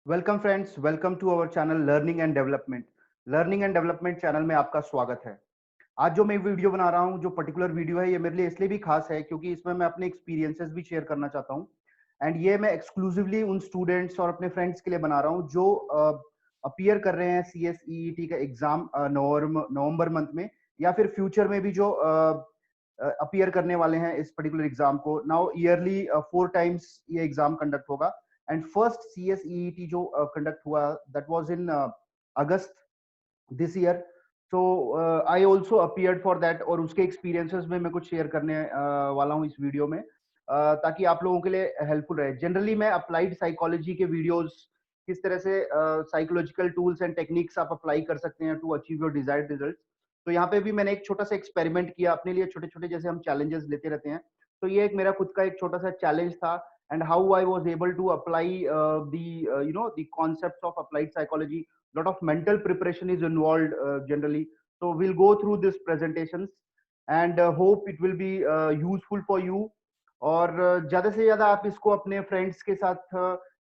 Welcome friends, welcome to our channel learning and development. Learning and development channel में आपका स्वागत है। आज जो मैं वीडियो बना रहा हूँ, जो पर्टिकुलर वीडियो है, ये मेरे लिए इसलिए भी खास है क्योंकि इसमें मैं अपने एक्सपीरियंसेस भी शेयर करना चाहता हूँ। एंड ये मैं एक्सक्लूसिवली उन स्टूडेंट्स और अपने फ्रेंड्स के लिए बना रहा हूँ जो अपीयर कर रहे हैं CSEET का एग्जाम नवंबर मंथ में, या फिर फ्यूचर में भी जो अपीयर करने वाले हैं इस पर्टिकुलर एग्जाम को। नाउ ईयरली 4 टाइम्स ये एग्जाम कंडक्ट होगा। एंड फर्स्ट CSEET जो कंडक्ट हुआ, that was in August this year. So I also appeared for that, और उसके एक्सपीरियंसेस में मैं कुछ शेयर करने वाला हूँ इस वीडियो में, ताकि आप लोगों के लिए हेल्पफुल रहे। जनरली मैं अप्लाइड साइकोलॉजी के वीडियोस, किस तरह से साइकोलॉजिकल टूल्स एंड टेक्निक्स आप अप्लाई कर सकते हैं to achieve your desired result. तो यहाँ पे भी मैंने एक छोटा सा एक्सपेरिमेंट किया अपने लिए। छोटे छोटे जैसे हम चैलेंजेस लेते रहते हैं, तो ये एक मेरा खुद का एक छोटा सा चैलेंज था। And how I was able to apply the concepts of applied psychology. Lot of mental preparation is involved generally. So we'll go through this presentations and hope it will be useful for you. और ज्यादा से ज्यादा आप इसको अपने friends के साथ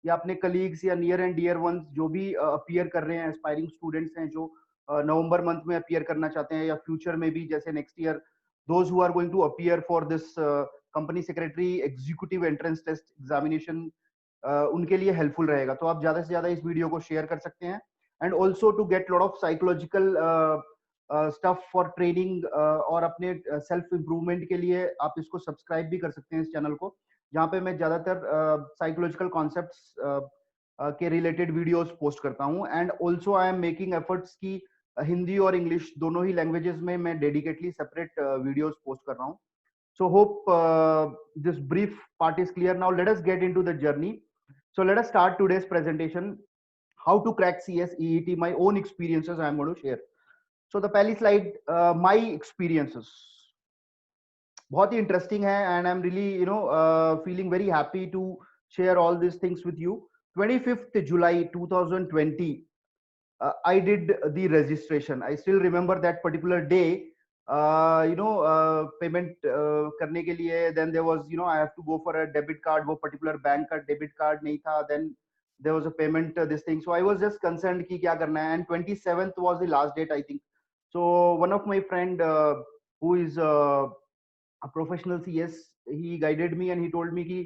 या अपने कलीग्स या नियर एंड डियर वंस जो भी अपीयर कर रहे हैं, एस्पायरिंग स्टूडेंट्स हैं जो नवंबर मंथ में अपीयर करना चाहते हैं, या फ्यूचर में भी जैसे next year those who are going to appear for this company secretary executive entrance test examination, उनके लिए हेल्पफुल रहेगा। तो आप ज्यादा से ज्यादा इस वीडियो को शेयर कर सकते हैं। And also to get lot of psychological stuff for training, और अपने सेल्फ इम्प्रूवमेंट के लिए आप इसको सब्सक्राइब भी कर सकते हैं इस चैनल को, जहाँ पे मैं ज्यादातर साइकोलॉजिकल कॉन्सेप्ट्स के रिलेटेड वीडियोस पोस्ट करता हूँ। And also I am making efforts की हिंदी और इंग्लिश दोनों ही लैंग्वेजेस में मैं डेडिकेटली सेपरेट वीडियोस पोस्ट कर रहा हूँ। So hope this brief part is clear. Now let us get into the journey. So let us start today's presentation. How to crack CSEET, my own experiences I am going to share. So the पहली slide, my experiences बहुत ही interesting है, and I am really feeling very happy to share all this things with you. 25th July 2020, I did the registration. I still remember that particular day. Payment करने के लिए, then there was, I have to go for a debit card. वो particular bank का debit card नहीं था. Then there was a payment this thing. So I was just concerned कि क्या करना है. And 27th was the last date, I think. So one of my friend who is a professional CS, he guided me and he told me कि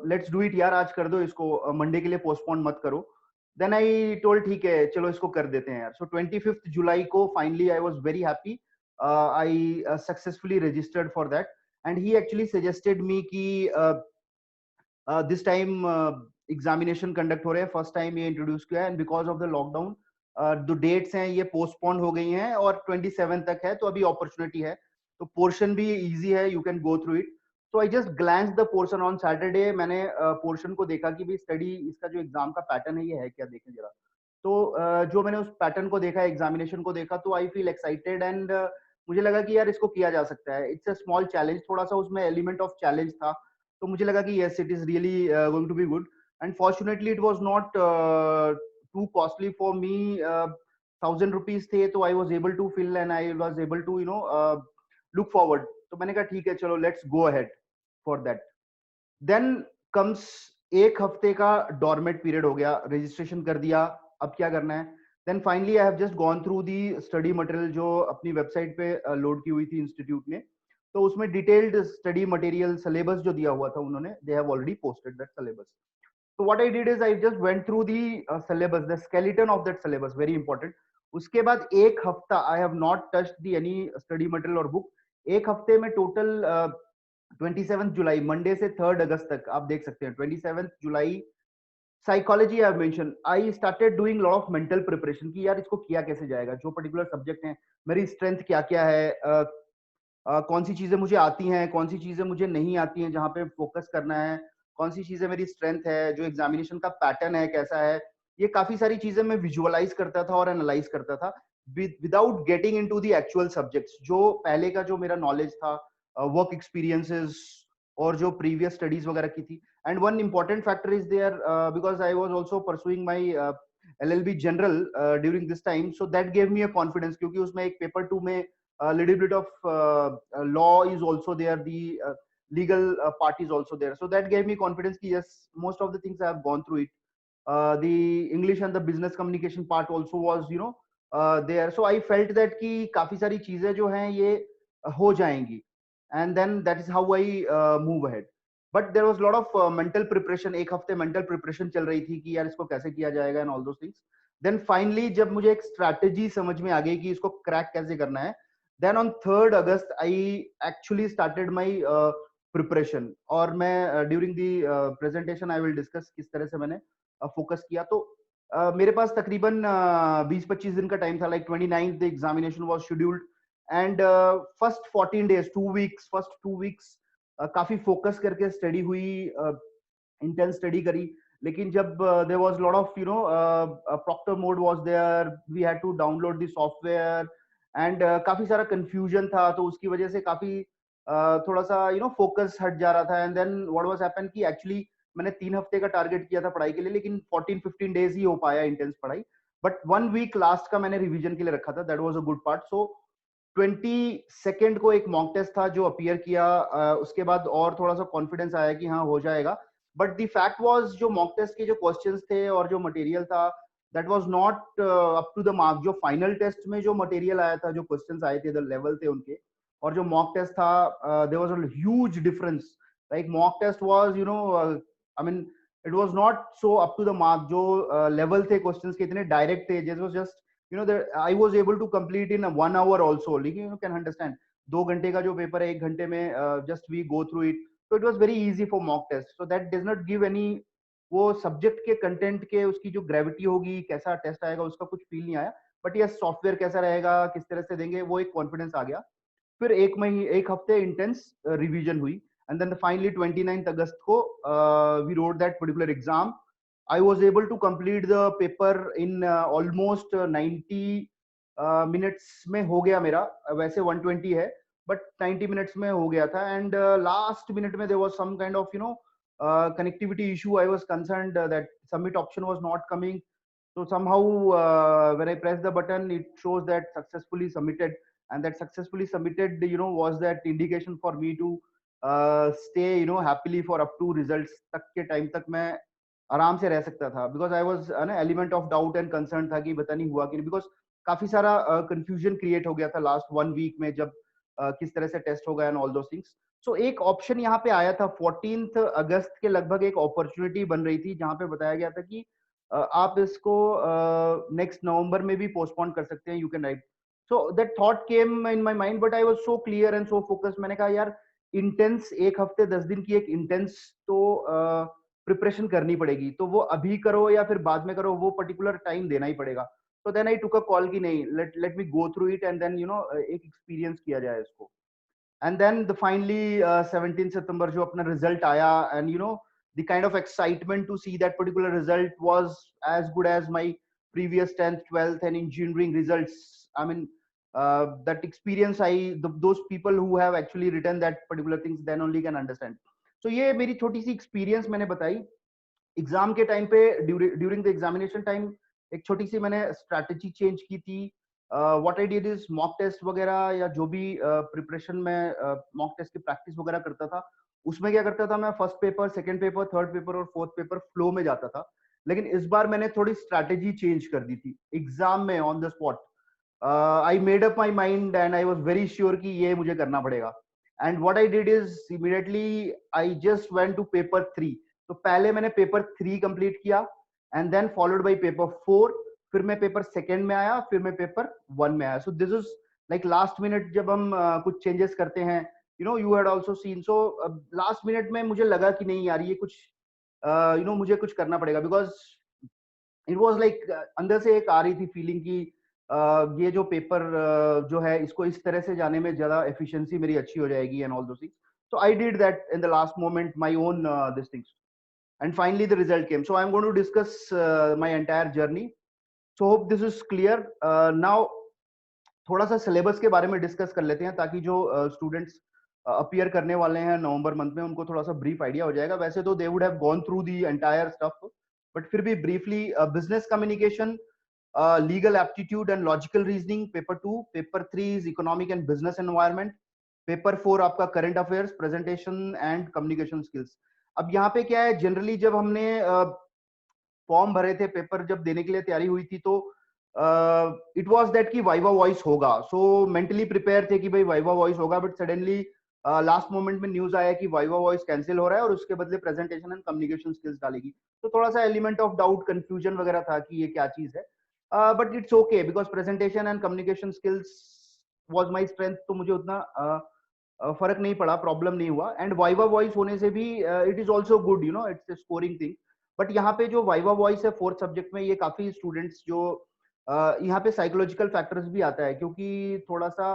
let's do it यार, आज कर दो इसको, मंडे के लिए पोस्टपोन मत करो। देन आई टोल्ड ठीक है, चलो इसको कर देते हैं यार। सो 25th जुलाई को finally I was very happy, I successfully registered for that. And he actually suggested me कि दिस टाइम एग्जामिनेशन कंडक्ट हो रहे हैं, फर्स्ट टाइम ये इंट्रोड्यूस किया है, and because of the lockdown जो डेट्स हैं ये पोस्टपोन हो गई हैं और 27 तक है, तो अभी अपॉर्चुनिटी है, तो पोर्शन भी इजी है, you can go through it. तो I just glance the portion on Saturday. मैंने पोर्शन को देखा कि भाई स्टडी इसका जो एग्जाम का पैटर्न है ये है क्या, देखें जरा। तो जो मैंने उस पैटर्न को देखा, एग्जामिनेशन को देखा, तो आई फील एक्साइटेड। एंड मुझे लगा कि यार इसको किया जा सकता है। इट्स अ स्मॉल चैलेंज, थोड़ा सा उसमें एलिमेंट ऑफ चैलेंज था, तो मुझे लगा कि yes it is really going to be good. And fortunately it was not too costly for me. 1000 rupees थे, तो I was able to fill and I was able to look forward. तो मैंने कहा ठीक है, चलो let's go ahead for that. Then comes एक हफ्ते का डॉर्मेट पीरियड हो गया, रजिस्ट्रेशन कर दिया, अब क्या करना है। Then finally I have just gone through the study material जो अपनी वेबसाइट पे लोड की हुई थी इंस्टीट्यूट ने। तो उसमें डिटेल्ड स्टडी मटेरियल सिलेबस जो दिया हुआ था उन्होंने, they have already posted that syllabus. So what I did is I just went through the syllabus, the skeleton of that syllabus, very important. उसके बाद एक हफ्ता I have not touched the any study material or book. एक हफ्ते में total 27th जुलाई Monday से 3rd अगस्त तक आप देख सकते हैं। 27th July psychology I mention, I started doing lot of mental preparation कि यार इसको किया कैसे जाएगा, जो पर्टिकुलर सब्जेक्ट है, मेरी स्ट्रेंथ क्या क्या है, कौन सी चीजें मुझे आती हैं, कौन सी चीजें मुझे नहीं आती हैं, जहाँ पे फोकस करना है, कौन सी चीजें मेरी स्ट्रेंथ है, जो एग्जामिनेशन का पैटर्न है कैसा है। ये काफी सारी चीजें मैं विजुअलाइज करता था और एनालाइज करता था without getting into the actual subjects. जो पहले का जो मेरा नॉलेज था, वर्क एक्सपीरियंसेस और जो प्रीवियस स्टडीज वगैरह की थी। And one important factor is there, because I was also pursuing my LLB general during this time, so that gave me a confidence, क्योंकि उसमें एक पेपर 2 में little bit of law is also there, the legal part is also there, so that gave me confidence कि yes, most of the things I have gone through it. the English and the business communication part also was, you know, there. So I felt that कि काफी सारी चीजें जो हैं ये हो जाएंगी, and then that is how I move ahead. But there was a lot of mental preparation. एक हफ्ते mental preparation चल रही थी कि यार इसको कैसे किया जाएगा and all those things. Then finally जब मुझे एक strategy समझ में आ गई कि इसको crack कैसे करना है, then on 3rd August I actually started my preparation. और मैं during the presentation I will discuss किस तरह से मैंने फोकस किया. तो मेरे पास तकरीबन 20-25 दिन का टाइम था. Like 29th the examination was scheduled, and first 14 days 2 weeks, first 2 weeks काफी फोकस करके स्टडी हुई, इंटेंस स्टडी करी. लेकिन जब there was lot of you know proctor mode was there, we had to download the software, and काफी सारा confusion था, तो उसकी वजह से काफी थोड़ा सा यू नो फोकस हट जा रहा था. And then what was happen कि एक्चुअली मैंने 3 हफ्ते का टारगेट किया था पढ़ाई के लिए, लेकिन 14-15 डेज ही हो पाया इंटेंस पढ़ाई. बट 1 वीक लास्ट का मैंने रिवीजन के लिए रखा था. That was a good part. So 22nd को एक मॉक टेस्ट था जो अपीयर किया. उसके बाद और थोड़ा सा कॉन्फिडेंस आया कि हाँ हो जाएगा. बट द फैक्ट वाज जो मॉक टेस्ट के जो क्वेश्चंस थे और जो मटेरियल था, that was not up to the mark. जो फाइनल टेस्ट में जो मटेरियल आया था, जो क्वेश्चंस आए थे, द लेवल थे उनके, और जो मॉक टेस्ट था, there was a huge difference. Like mock test was you know, I mean, it was not so up to the mark. जो level थे questions के इतने direct थे. This was just, you know, I was able to complete in 1 hour also. लेकिन you can understand, 2 घंटे का जो paper है 1 घंटे में just we go through it. So it was very easy for mock test. So that does not give any, वो subject के content के उसकी जो ग्रेविटी होगी, कैसा टेस्ट आएगा, उसका कुछ फील नहीं आया. बट यस, सॉफ्टवेयर कैसा रहेगा, किस तरह से देंगे, वो एक कॉन्फिडेंस आ गया. फिर एक हफ्ते इंटेंस रिवीजन हुई. And then finally 29th August को we wrote that particular exam. I was able to complete the paper in almost 90 minutes में हो गया मेरा. वैसे 120 है, but 90 minutes में हो गया था. And last minute में there was some kind of, you know, connectivity issue. I was concerned that submit option was not coming. So somehow when I press the button, it shows that successfully submitted, and that successfully submitted, you know, was that indication for me to stay, you know, happily for up to results तक के time तक मैं आराम से रह सकता था. Because I was ना element of doubt and concern था कि पता नहीं हुआ कि नहीं, बिकॉज काफी सारा कंफ्यूजन क्रिएट हो गया था लास्ट 1 वीक में, जब किस तरह से टेस्ट होगा एंड ऑल दो थिंग्स. सो एक ऑप्शन यहाँ पे आया था 14th अगस्त के लगभग, एक अपॉर्चुनिटी बन रही थी जहां पे बताया गया था कि आप इसको नेक्स्ट नवंबर में भी पोस्टपोन कर सकते हैं, you can write. So that thought came in my mind, but I was so clear and so focused. मैंने कहा यार इंटेंस, एक हफ्ते 10 दिन की एक इंटेंस तो प्रिपरेशन करनी पड़ेगी, तो वो अभी करो या फिर बाद में करो, वो पर्टिकुलर टाइम देना ही पड़ेगा. तो then I took a call कि नहीं, let me go through it, and then you know एक एक्सपीरियंस किया जाए इसको. And then the finally 17 September जो अपना result आया, and you know the kind of excitement to see that particular result was as good as my previous 10th 12th and engineering results. I mean, that experience, those people who have actually written that particular things then only can understand. So ये मेरी छोटी सी experience मैंने बताई. Exam के time पे, during the examination time, एक छोटी सी मैंने स्ट्रैटेजी चेंज की थी. What I did is mock test वगैरह या जो भी प्रिपरेशन में मॉक टेस्ट की प्रैक्टिस वगैरह करता था, उसमें क्या करता था मैं, first paper, second paper, third paper और फोर्थ पेपर फ्लो में जाता था. लेकिन इस बार मैंने थोड़ी स्ट्रैटेजी चेंज कर दी थी एग्जाम में on the spot. I made up my mind and I was very sure कि ये मुझे करना पड़ेगा. And what I did is immediately I just went to paper 3. तो पहले मैंने पेपर 3 कंप्लीट किया, and then followed by paper 4. फिर मैं पेपर सेकंड में आया, फिर मैं पेपर 1 में आया. So this is like last minute जब हम कुछ चेंजेस करते हैं, you know, you had also seen. So last minute में मुझे लगा कि नहीं यार, ये कुछ यू नो मुझे कुछ करना पड़ेगा. बिकॉज इट वाज लाइक अंदर से एक आ रही थी फीलिंग कि ये जो पेपर जो है, इसको इस तरह से जाने में ज्यादा एफिशिएंसी मेरी अच्छी हो जाएगी and although things. So I did that in the last moment, my own these things, and finally the result came. So I'm going to discuss my entire journey. So hope this is clear. Now थोड़ा सा syllabus के बारे में discuss कर लेते हैं, ताकि जो स्टूडेंट्स अपीयर करने वाले हैं नवंबर मंथ में, उनको थोड़ा सा ब्रीफ आइडिया हो जाएगा. वैसे तो they would have gone through the entire stuff, but फिर भी briefly, business communication, legal aptitude and logical reasoning paper 2. Paper 3 is economic and business environment. Paper 4 आपका current affairs, presentation and communication skills. अब यहाँ पे क्या है, generally जब हमने फॉर्म भरे थे, पेपर जब देने के लिए तैयारी हुई थी, तो इट वाज दैट कि वाइवा वॉइस होगा, सो मेंटली प्रिपेयर थे कि भाई वाइवा वॉइस होगा, बट सडनली लास्ट मोमेंट में न्यूज आया कि वाइवा वॉइस कैंसिल हो रहा है और उसके बदले प्रेजेंटेशन एंड कम्युनिकेशन स्किल्स डालेगी। तो थोड़ा सा एलिमेंट ऑफ डाउट, कंफ्यूजन वगैरह था कि ये क्या चीज है, but it's okay because presentation and communication skills was my strength, तो मुझे उतना फर्क नहीं पड़ा, प्रॉब्लम नहीं हुआ। एंड वाइवा वॉइस होने से भी it is also good, you know, it's scoring thing. But यहाँ पे जो वाइवा वॉइस है फोर्थ सब्जेक्ट में, ये काफी स्टूडेंट्स जो यहाँ पे साइकोलॉजिकल फैक्टर्स भी आता है, क्योंकि थोड़ा सा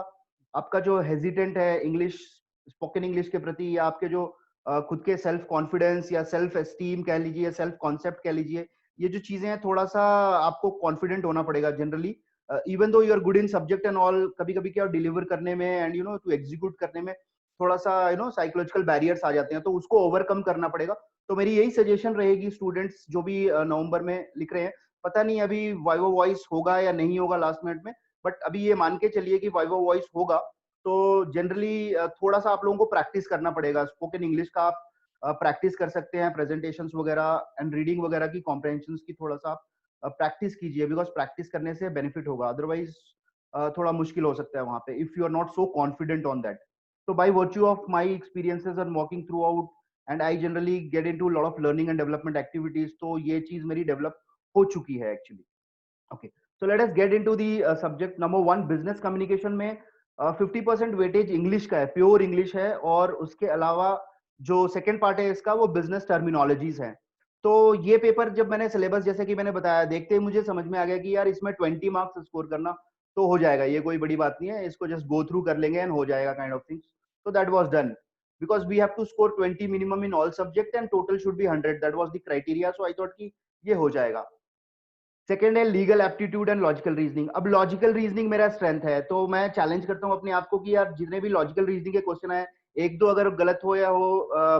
आपका जो हेजिटेंट है इंग्लिश, स्पोकन इंग्लिश के प्रति, या आपके जो खुद के सेल्फ कॉन्फिडेंस या सेल्फ एस्टीम कह लीजिए, सेल्फ कॉन्सेप्ट कह लीजिए, ये जो चीजें हैं, थोड़ा सा आपको कॉन्फिडेंट होना पड़ेगा generally. Even though you are good in subject and all, कभी कभी क्या डिलीवर करने में and you know to execute करने में थोड़ा सा यू नो साइकोलॉजिकल बैरियर्स आ जाते हैं, तो उसको ओवरकम करना पड़ेगा। तो मेरी यही सजेशन रहेगी स्टूडेंट्स जो भी नवंबर में लिख रहे हैं, पता नहीं अभी वाइवा वॉइस होगा या नहीं होगा लास्ट मिनट में, बट अभी ये मान के चलिए कि वाइवा वॉइस होगा, तो जनरली थोड़ा सा आप लोगों को प्रैक्टिस करना पड़ेगा। स्पोकन इंग्लिश का आप प्रैक्टिस कर सकते हैं, प्रेजेंटेशंस वगैरह एंड रीडिंग वगैरह की कॉम्प्रहेंशन की थोड़ा सा आप प्रैक्टिस कीजिए, बिकॉज प्रैक्टिस करने से बेनिफिट होगा, अदरवाइज थोड़ा मुश्किल हो सकता है वहां पे if you are not so confident on that. So by virtue of my experiences and walking throughout, and I generally get into a lot of learning and development activities, तो ये चीज मेरी डेवलप हो चुकी है actually. Okay, so let us gate into the subject number one. Business communication में 50% weightage English का है, प्योर इंग्लिश है, और उसके अलावा जो सेकेंड पार्ट है इसका वो बिजनेस टर्मिनोलॉजीज है। तो ये पेपर जब मैंने सिलेबस जैसे कि मैंने बताया देखते ही मुझे समझ में आ गया कि यार इसमें 20 मार्क्स स्कोर करना तो हो जाएगा, ये कोई बड़ी बात नहीं है, इसको जस्ट गो थ्रू कर लेंगे एंड हो जाएगा kind of things. So that was done because we have to score 20 minimum in all subject and total should be 100. That was the criteria. So I thought कि ये हो जाएगा। Second है legal aptitude and logical reasoning. अब logical reasoning मेरा strength है, तो मैं चैलेंज करता हूँ अपने आप को कि यार जितने भी लॉजिकल रीजनिंग के क्वेश्चन आए, एक दो अगर गलत हो या हो,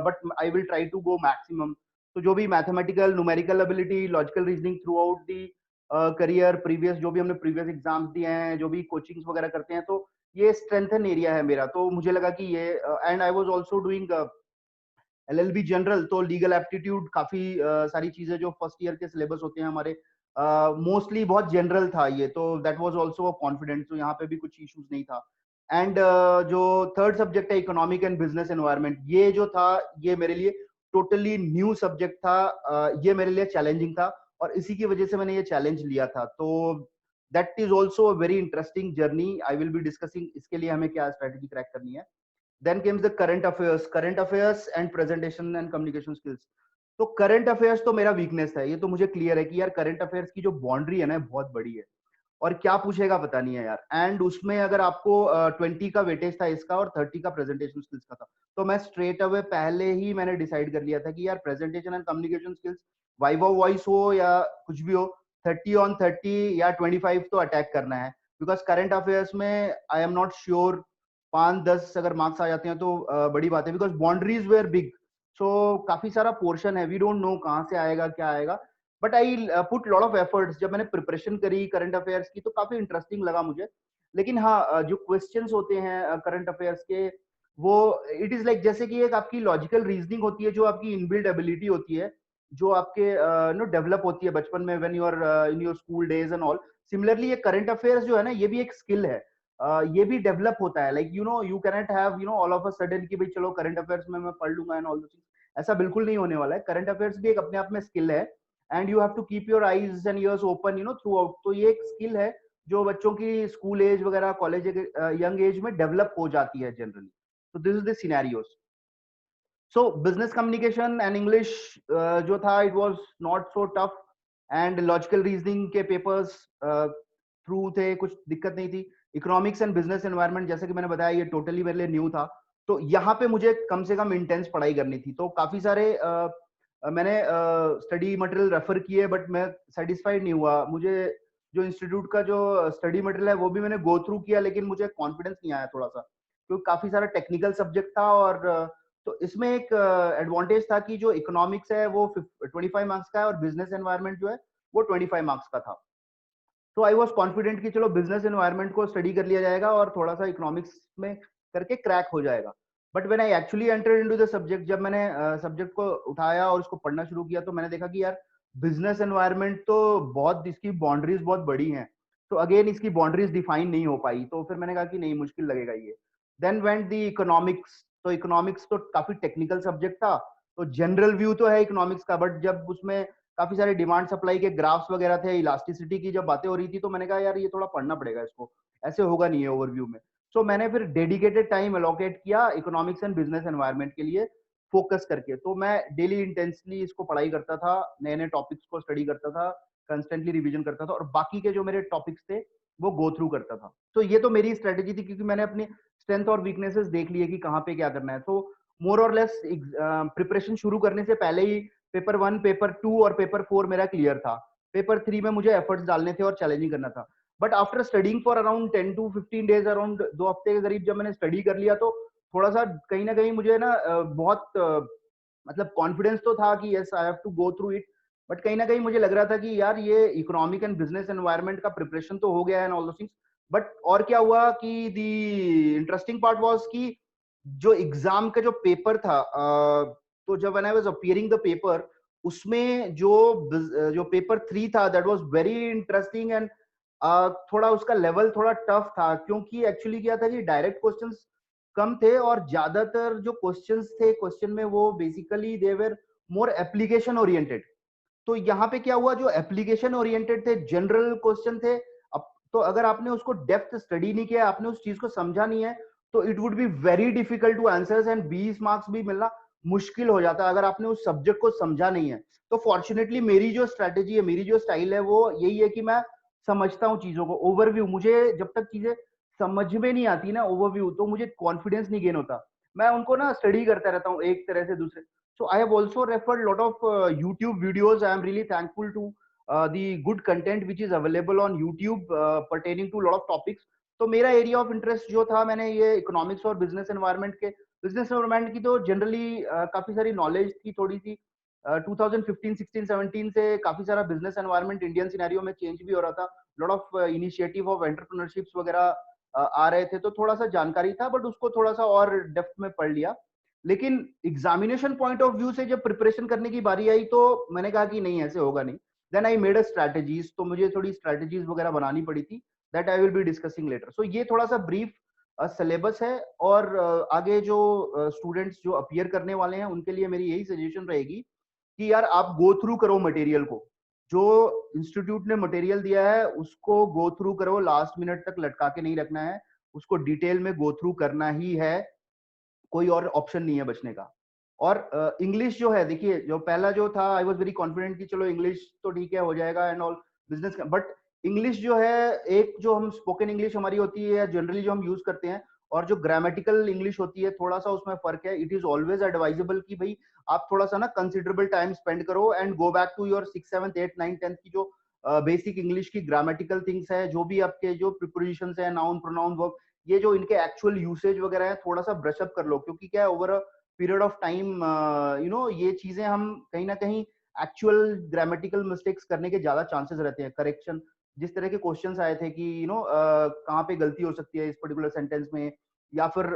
but I will try to go maximum. तो जो भी mathematical numerical ability, logical reasoning throughout the career, previous जो भी हमने प्रीवियस एग्जाम्स दिए हैं, जो भी कोचिंग्स वगैरह करते हैं, तो ये स्ट्रेंथन एरिया है मेरा। तो मुझे लगा कि ये, and I was also doing LLB general, तो लीगल एप्टीट्यूड काफी सारी चीजें जो फर्स्ट ईयर के सिलेबस होते हैं हमारे, मोस्टली बहुत जनरल था ये, तो दैट वाज आल्सो कॉन्फिडेंट, तो यहाँ पे भी कुछ इश्यूज नहीं था। एंड जो थर्ड सब्जेक्ट है इकोनॉमिक एंड बिजनेस एनवायरनमेंट, ये जो था ये मेरे लिए टोटली न्यू सब्जेक्ट था, ये मेरे लिए चैलेंजिंग था, और इसी की वजह से मैंने ये चैलेंज लिया था। तो that is also a very interesting journey, I will be discussing इसके लिए हमें क्या स्ट्रेटेजी क्रैक करनी है। Then comes the current affairs and presentation and communication skills. तो करंट अफेयर्स तो मेरा वीकनेस है, ये तो मुझे क्लियर है कि यार करंट अफेयर्स की जो बाउंड्री है ना बहुत बड़ी है, और क्या पूछेगा पता नहीं है यार। एंड उसमें अगर आपको 20 का वेटेज था इसका और 30 का प्रेजेंटेशन स्किल्स का था, तो मैं स्ट्रेट अवे पहले ही मैंने डिसाइड कर लिया था कि यार presentation and communication skills, viva voice हो या कुछ भी हो, 30 on 30 या 25 तो अटैक करना है। बिकॉज करंट अफेयर्स में आई एम नॉट श्योर 5-10 अगर मार्क्स आ जाते हैं तो बड़ी बात है, बिकॉज बाउंड्रीज वेयर बिग, सो काफी सारा पोर्शन है, वी डोंट नो कहाँ से आएगा क्या आएगा। But I put lot of efforts, जब मैंने प्रिपरेशन करी करंट अफेयर्स की तो काफी इंटरेस्टिंग लगा मुझे। लेकिन हाँ, जो क्वेश्चंस होते हैं करंट अफेयर्स के, वो इट इज लाइक जैसे कि एक आपकी लॉजिकल रीजनिंग होती है, जो आपकी इनबिल्ट एबिलिटी होती है, जो आपके नो डेवलप होती है बचपन में when you are in your school days and all. Similarly ये करंट अफेयर्स जो है ना, ये भी एक स्किल है, ये भी डेवलप होता है। Like you know you cannot have you know all of a sudden कि भाई चलो करंट अफेयर्स में मैं पढ़ लूंगा एंड ऑल दिस, ऐसा बिल्कुल नहीं होने वाला है। करंट अफेयर्स भी एक अपने आप में स्किल है, and you have to keep your eyes and ears open you know throughout. तो ये एक स्किल है जो बच्चों की स्कूल एज वगैरह, कॉलेज यंग एज में डेवलप हो जाती है जनरली। तो this is the scenarios. So business communication and English जो था it was not so tough, and logical reasoning के पेपर्स थ्रू थे, कुछ दिक्कत नहीं थी। इकोनॉमिक्स एंड बिजनेस एनवायरनमेंट जैसे कि मैंने बताया ये टोटली मेरे लिए न्यू था, तो यहाँ पे मुझे कम से कम इंटेंस पढ़ाई करनी थी। तो काफी सारे मैंने स्टडी मटेरियल रेफर किए, बट मैं सेटिस्फाइड नहीं हुआ। मुझे जो इंस्टीट्यूट का जो स्टडी मटेरियल है वो भी मैंने गो थ्रू किया, लेकिन मुझे कॉन्फिडेंस नहीं आया थोड़ा सा, क्योंकि काफी सारा टेक्निकल सब्जेक्ट था। और तो इसमें एक एडवांटेज था कि जो इकोनॉमिक्स है वो 25 मार्क्स का है, और बिजनेस एनवायरनमेंट जो है वो 25 मार्क्स का था। तो आई वॉज कॉन्फिडेंट कि चलो बिजनेस एनवायरनमेंट को स्टडी कर लिया जाएगा और थोड़ा सा इकोनॉमिक्स में करके क्रैक हो जाएगा। But when I actually entered into the subject, जब मैंने सब्जेक्ट को उठाया और उसको पढ़ना शुरू किया, तो मैंने देखा कि यार बिजनेस एनवायरनमेंट तो बहुत, इसकी बाउंड्रीज बहुत बड़ी हैं, तो अगेन इसकी बाउंड्रीज डिफाइन नहीं हो पाई, तो फिर मैंने कहा कि नहीं, मुश्किल लगेगा ये। देन वेंट द इकोनॉमिक्स, तो इकोनॉमिक्स तो काफी टेक्निकल सब्जेक्ट था, तो जनरल व्यू तो है इकोनॉमिक्स का, बट जब उसमें काफी सारे डिमांड सप्लाई के ग्राफ्स वगैरह थे, इलास्टिसिटी की जब बातें हो रही थी, तो मैंने कहा यार ये थोड़ा पढ़ना पड़ेगा इसको, ऐसे होगा नहीं है ओवरव्यू में। सो मैंने फिर डेडिकेटेड टाइम अलोकेट किया इकोनॉमिक्स एंड बिजनेस एनवायरनमेंट के लिए फोकस करके। तो मैं डेली इंटेंसली इसको पढ़ाई करता था, नए नए टॉपिक्स को स्टडी करता था, कंस्टेंटली रिवीजन करता था, और बाकी के जो मेरे टॉपिक्स थे वो गो थ्रू करता था। तो ये तो मेरी स्ट्रेटेजी थी, क्योंकि मैंने अपनी स्ट्रेंथ और वीकनेसेस देख लिए कि कहाँ पे क्या करना है। तो मोर और लेस प्रिपरेशन शुरू करने से पहले ही पेपर 1, पेपर 2 और पेपर 4 मेरा क्लियर था। पेपर 3 में मुझे एफर्ट्स डालने थे और चैलेंजिंग करना था। But after studying for around 10 to 15 days, around 2 हफ्ते के करीब जब मैंने स्टडी कर लिया, तो थोड़ा सा कहीं ना कहीं मुझे ना बहुत मतलब कॉन्फिडेंस तो था कि yes I have to go through it, but कहीं ना कहीं मुझे लग रहा था कि यार ये इकोनॉमिक एंड बिजनेस एनवायरनमेंट का प्रिपरेशन तो हो गया है and although things. But और क्या हुआ कि दी इंटरेस्टिंग पार्ट वाज कि जो एग्जाम का जो पेपर था, तो जब when I was appearing the paper, उसमें जो पेपर 3 था, that was very interesting and थोड़ा उसका लेवल थोड़ा टफ था, क्योंकि एक्चुअली क्या था कि डायरेक्ट क्वेश्चंस कम थे, और ज्यादातर जो क्वेश्चंस थे क्वेश्चन में, वो basically they were more application oriented. तो यहाँ पे क्या हुआ, जो एप्लीकेशन ओरिएंटेड थे, जनरल क्वेश्चन थे। अब तो अगर आपने उसको डेप्थ स्टडी नहीं किया, आपने उस चीज को समझा नहीं है, तो it would be very difficult two answers, and 20 marks भी मिलना मुश्किल हो जाता है अगर आपने उस सब्जेक्ट को समझा नहीं है। तो फॉर्चुनेटली मेरी जो स्ट्रेटेजी है, मेरी जो स्टाइल है, वो यही है कि मैं समझता हूँ चीजों को। ओवरव्यू, मुझे जब तक चीजें समझ में नहीं आती ना ओवरव्यू, तो मुझे कॉन्फिडेंस नहीं गेन होता। मैं उनको ना स्टडी करता रहता हूँ एक तरह से दूसरे। So I have also referred lot of YouTube videos. I am really thankful to the good content which is available on YouTube pertaining to lot of topics. तो मेरा एरिया ऑफ इंटरेस्ट जो था, मैंने ये इकोनॉमिक्स और business environment के, business environment की तो जनरली काफी सारी नॉलेज थी थोड़ी सी। 2015, 16, 17 से काफी सारा बिजनेस एनवायरनमेंट इंडियन सिनेरियो में चेंज भी हो रहा था। लॉट ऑफ इनिशिएटिव ऑफ एंटरप्रेन्योरशिप्स वगैरह आ रहे थे, तो थोड़ा सा जानकारी था, बट उसको थोड़ा सा और डेप्थ में पढ़ लिया। लेकिन एग्जामिनेशन पॉइंट ऑफ व्यू से जब प्रिपरेशन करने की बारी आई, तो मैंने कहा कि नहीं, ऐसे होगा नहीं। Then I made a strategies, तो मुझे थोड़ी स्ट्रैटेजीज वगैरह बनानी पड़ी थी, that I will be discussing later. So ये थोड़ा सा ब्रीफ सिलेबस है, और आगे जो स्टूडेंट्स जो अपीयर करने वाले हैं, उनके लिए मेरी यही सजेशन रहेगी कि यार आप गो थ्रू करो मटेरियल को। जो इंस्टीट्यूट ने मटेरियल दिया है उसको गो थ्रू करो, लास्ट मिनट तक लटका के नहीं रखना है, उसको डिटेल में गो थ्रू करना ही है, कोई और ऑप्शन नहीं है बचने का। और इंग्लिश जो है, देखिए, जो पहला जो था, आई वाज वेरी कॉन्फिडेंट कि चलो इंग्लिश तो ठीक है, हो जाएगा एंड ऑल बिजनेस का, बट इंग्लिश जो है, एक जो हम स्पोकन इंग्लिश हमारी होती है, जनरली जो हम यूज करते हैं, और जो ग्रामेटिकल इंग्लिश होती है, थोड़ा सा उसमें फर्क है। इट इज ऑलवेज एडवाइजेबल कि भाई आप थोड़ा सा ना कंसिडरेबल टाइम स्पेंड करो and go back to your 6, 7, 8, 9, 10 की जो बेसिक इंग्लिश की ग्रामेटिकल थिंग्स है, जो भी आपके जो प्रिपोजिशंस है, नाउन, प्रोनाउन, वर्ब, ये जो इनके एक्चुअल यूसेज वगैरह है, थोड़ा सा ब्रश अप कर लो, क्योंकि क्या है, over a period of time ये चीजें हम कहीं ना कहीं एक्चुअल ग्रामेटिकल मिस्टेक्स करने के ज्यादा चांसेस रहते हैं। करेक्शन, जिस तरह के क्वेश्चंस आए थे कि कहाँ पे गलती हो सकती है इस पर्टिकुलर सेंटेंस में, या फिर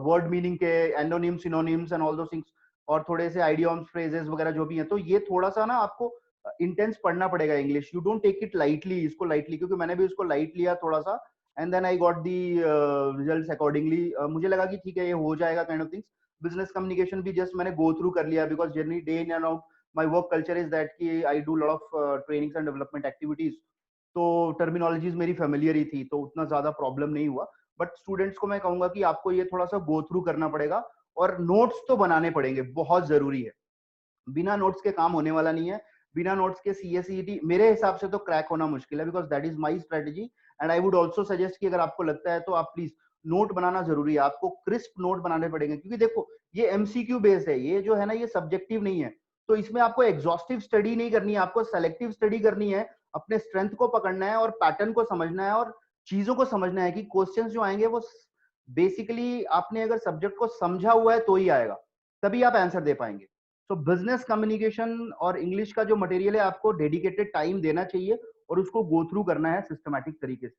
वर्ड मीनिंग के एंडोनिम्स, synonyms and although things, और थोड़े से आइडियम्स, फ्रेजेस वगैरह जो भी हैं, तो ये थोड़ा सा ना आपको इंटेंस पढ़ना पड़ेगा English. You don't take it lightly, इसको लाइटली, क्योंकि मैंने भी इसको लाइट लिया थोड़ा सा, and then I got the results accordingly. मुझे लगा कि ठीक है, ये हो जाएगा kind of things. Business communication भी जस्ट मैंने गो थ्रू कर लिया, because journey day in and out my work culture is that कि I do lot of trainings and development activities, तो टर्मिनोलॉजीज मेरी फेमिलियर ही थी, तो उतना ज्यादा प्रॉब्लम नहीं हुआ। बट स्टूडेंट्स को मैं कहूंगा कि आपको ये थोड़ा सा गो थ्रू करना पड़ेगा, और नोट्स तो बनाने पड़ेंगे, बहुत जरूरी है। बिना नोट्स के काम होने वाला नहीं है। बिना नोट्स के सीएसईटी मेरे हिसाब से तो क्रैक होना मुश्किल है, because that is my strategy. And I would also suggest कि अगर आपको लगता है तो आप प्लीज नोट बनाना जरूरी है, आपको क्रिस्प नोट बनाने पड़ेंगे, क्योंकि देखो ये एमसीक्यू बेस्ड है, ये जो है ना, ये सब्जेक्टिव नहीं है। तो इसमें आपको एग्जॉस्टिव स्टडी नहीं करनी है, आपको सेलेक्टिव स्टडी करनी है, अपने स्ट्रेंथ को पकड़ना है और पैटर्न को समझना है, और चीजों को समझना है कि क्वेश्चंस जो आएंगे वो बेसिकली आपने अगर सब्जेक्ट को समझा हुआ है तो ही आएगा, तभी आप आंसर दे पाएंगे। तो बिजनेस कम्युनिकेशन और इंग्लिश का जो मटेरियल है, आपको डेडिकेटेड टाइम देना चाहिए और उसको गो थ्रू करना है सिस्टमैटिक तरीके से।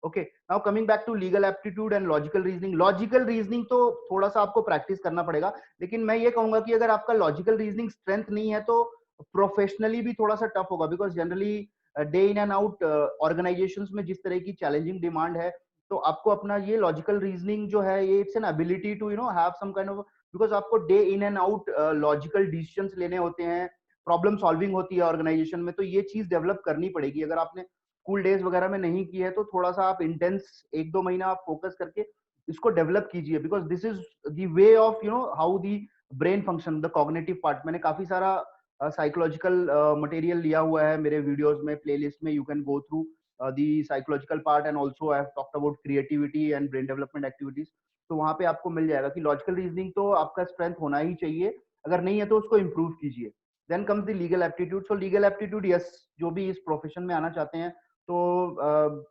Okay, now coming back to legal aptitude and logical reasoning. Logical reasoning तो थोड़ा सा आपको प्रैक्टिस करना पड़ेगा, लेकिन मैं ये कहूंगा कि अगर आपका लॉजिकल रीजनिंग स्ट्रेंथ नहीं है, तो प्रोफेशनली भी थोड़ा सा टफ होगा, because generally day in and out organisations में जिस तरह की चैलेंजिंग डिमांड है, तो आपको अपना ये लॉजिकल रीजनिंग जो है, ये it's an ability to have some kind of, because आपको day in and out logical decisions लेने होते हैं, प्रॉब्लम सॉल्विंग होती है ऑर्गेनाइजेशन में, तो ये चीज डेवलप करनी पड़ेगी। अगर आपने स्कूल डेज वगैरह में नहीं की है तो थोड़ा सा आप इंटेंस 1-2 महीना आप फोकस करके इसको डेवलप कीजिए, because this is the way of how the brain function, the cognitive part. मैंने काफी सारा साइकोलॉजिकल मटेरियल लिया हुआ है मेरे वीडियोस में, प्लेलिस्ट में, you can go through the psychological part, and also I have talked about creativity and brain development activities. तो वहां पे आपको मिल जाएगा कि लॉजिकल रीजनिंग तो आपका स्ट्रेंथ होना ही चाहिए, अगर नहीं है तो उसको इम्प्रूव कीजिए। Then comes the legal aptitude. So legal aptitude, yes, जो भी इस प्रोफेशन में आना चाहते हैं, तो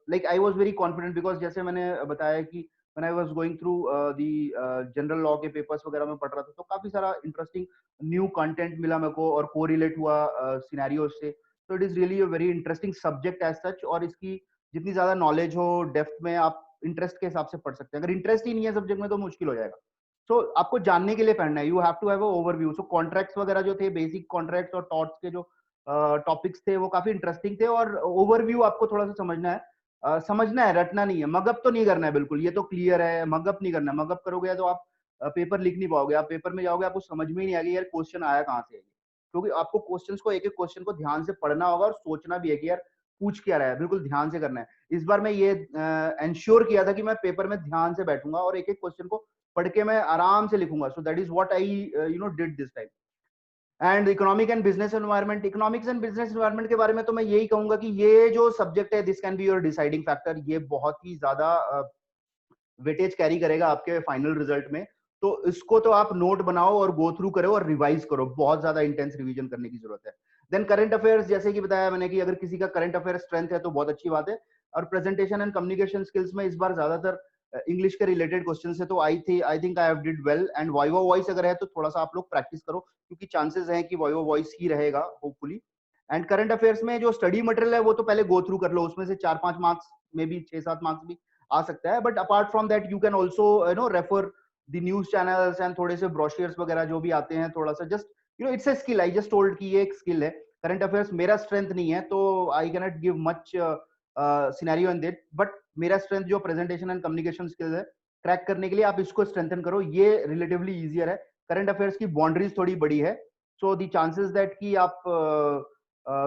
like I was very confident, because जैसे मैंने बताया कि when I was going through the general law के पेपर्स वगैरह में पढ़ रहा था, तो काफी सारा इंटरेस्टिंग न्यू कंटेंट मिला मेरे को और कोरिलेट हुआ सिनेरियो से। तो it is really a very interesting subject as such, और इसकी जितनी ज्यादा नॉलेज हो डेप्थ में, आप इंटरेस्ट के हिसाब से पढ़ सकते हैं। अगर इंटरेस्ट ही नहीं है सब्जेक्ट में तो मुश्किल हो जाएगा। सो आपको जानने के लिए पढ़ना है, you have to have a overview. So contracts वगैरह जो थे, बेसिक कॉन्ट्रैक्ट्स और टॉर्ट्स के जो टॉपिक्स थे, वो काफी इंटरेस्टिंग थे, और ओवरव्यू आपको थोड़ा सा समझना है, समझना है, रटना नहीं है। मगअप तो नहीं करना है, बिल्कुल ये तो क्लियर है, मगअप नहीं करना है। मगअप करोगे तो आप पेपर लिख नहीं पाओगे, आप पेपर में जाओगे आपको समझ में ही नहीं आएगी यार क्वेश्चन आया कहाँ से है, क्योंकि आपको क्वेश्चंस को, एक एक क्वेश्चन को ध्यान से पढ़ना होगा और सोचना भी है कि यार पूछ क्या रहा है, बिल्कुल ध्यान से करना है। इस बार मैं ये एंश्योर किया था कि मैं पेपर में ध्यान से बैठूंगा और एक एक क्वेश्चन को पढ़ के मैं आराम से लिखूंगा। So that is what I did this time. And economic and business environment, economics and business environment के बारे में तो मैं यही कहूंगा कि ये जो सब्जेक्ट है, this can be your deciding factor. ये बहुत ही ज्यादा वेटेज कैरी करेगा आपके फाइनल रिजल्ट में। तो इसको तो आप नोट बनाओ और गो थ्रू करो और रिवाइज करो, बहुत ज्यादा इंटेंस रिवीजन करने की जरूरत है। देन करंट अफेयर्स, जैसे कि बताया मैंने कि अगर किसी का करंट अफेयर स्ट्रेंथ है तो बहुत अच्छी बात है। और प्रेजेंटेशन एंड कम्युनिकेशन स्किल्स में इस बार ज्यादातर इंग्लिश के रिलेटेड क्वेश्चन है, तो आई think I have did well. And viva voice अगर है तो थोड़ा सा आप लोग प्रैक्टिस करो, क्योंकि चांसेस हैं कि वाइवा वॉइस ही रहेगा होपफुली। एंड करंट अफेयर्स में जो स्टडी मटेरियल है वो तो पहले गो थ्रू कर लो, उसमें से 4-5 मार्क्स में भी 6-7 मार्क्स भी आ सकता है। But apart from that you can also refer the news channels and थोड़े से ब्रोशर्स वगैरह जो भी आते हैं, थोड़ा सा just it's a skill. I just told कि ये एक स्किल है। करंट अफेयर्स मेरा स्ट्रेंथ नहीं है, तो I can not give much scenario in that, but मेरा स्ट्रेंथ जो प्रेजेंटेशन एंड कम्युनिकेशन स्किल्स है, क्रैक करने के लिए आप इसको स्ट्रेंथन करो, ये रिलेटिवली इजियर है। करंट अफेयर्स की बाउंड्रीज थोड़ी बड़ी है, सो द चांसेस दैट कि आप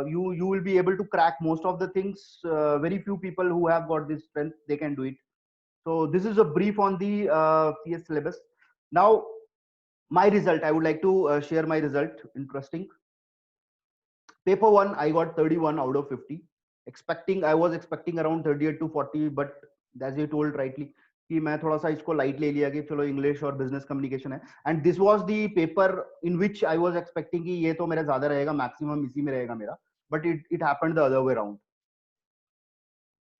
you will be able to crack most of the things. Very few people who have got this strength, they can do it. So this is a brief on the CS syllabus. Now my result, I would like to share my result. Interesting. Paper 1 I got 31 out of 50. I was expecting around 38 to 40, but as you told rightly कि मैं थोड़ा सा इसको light ले लिया कि चलो English और बिजनेस कम्युनिकेशन है। And this was the paper in which I was expecting कि ये तो मेरा ज्यादा रहेगा, मैक्सिमम इसी में रहेगा मेरा, but it happened the other way around.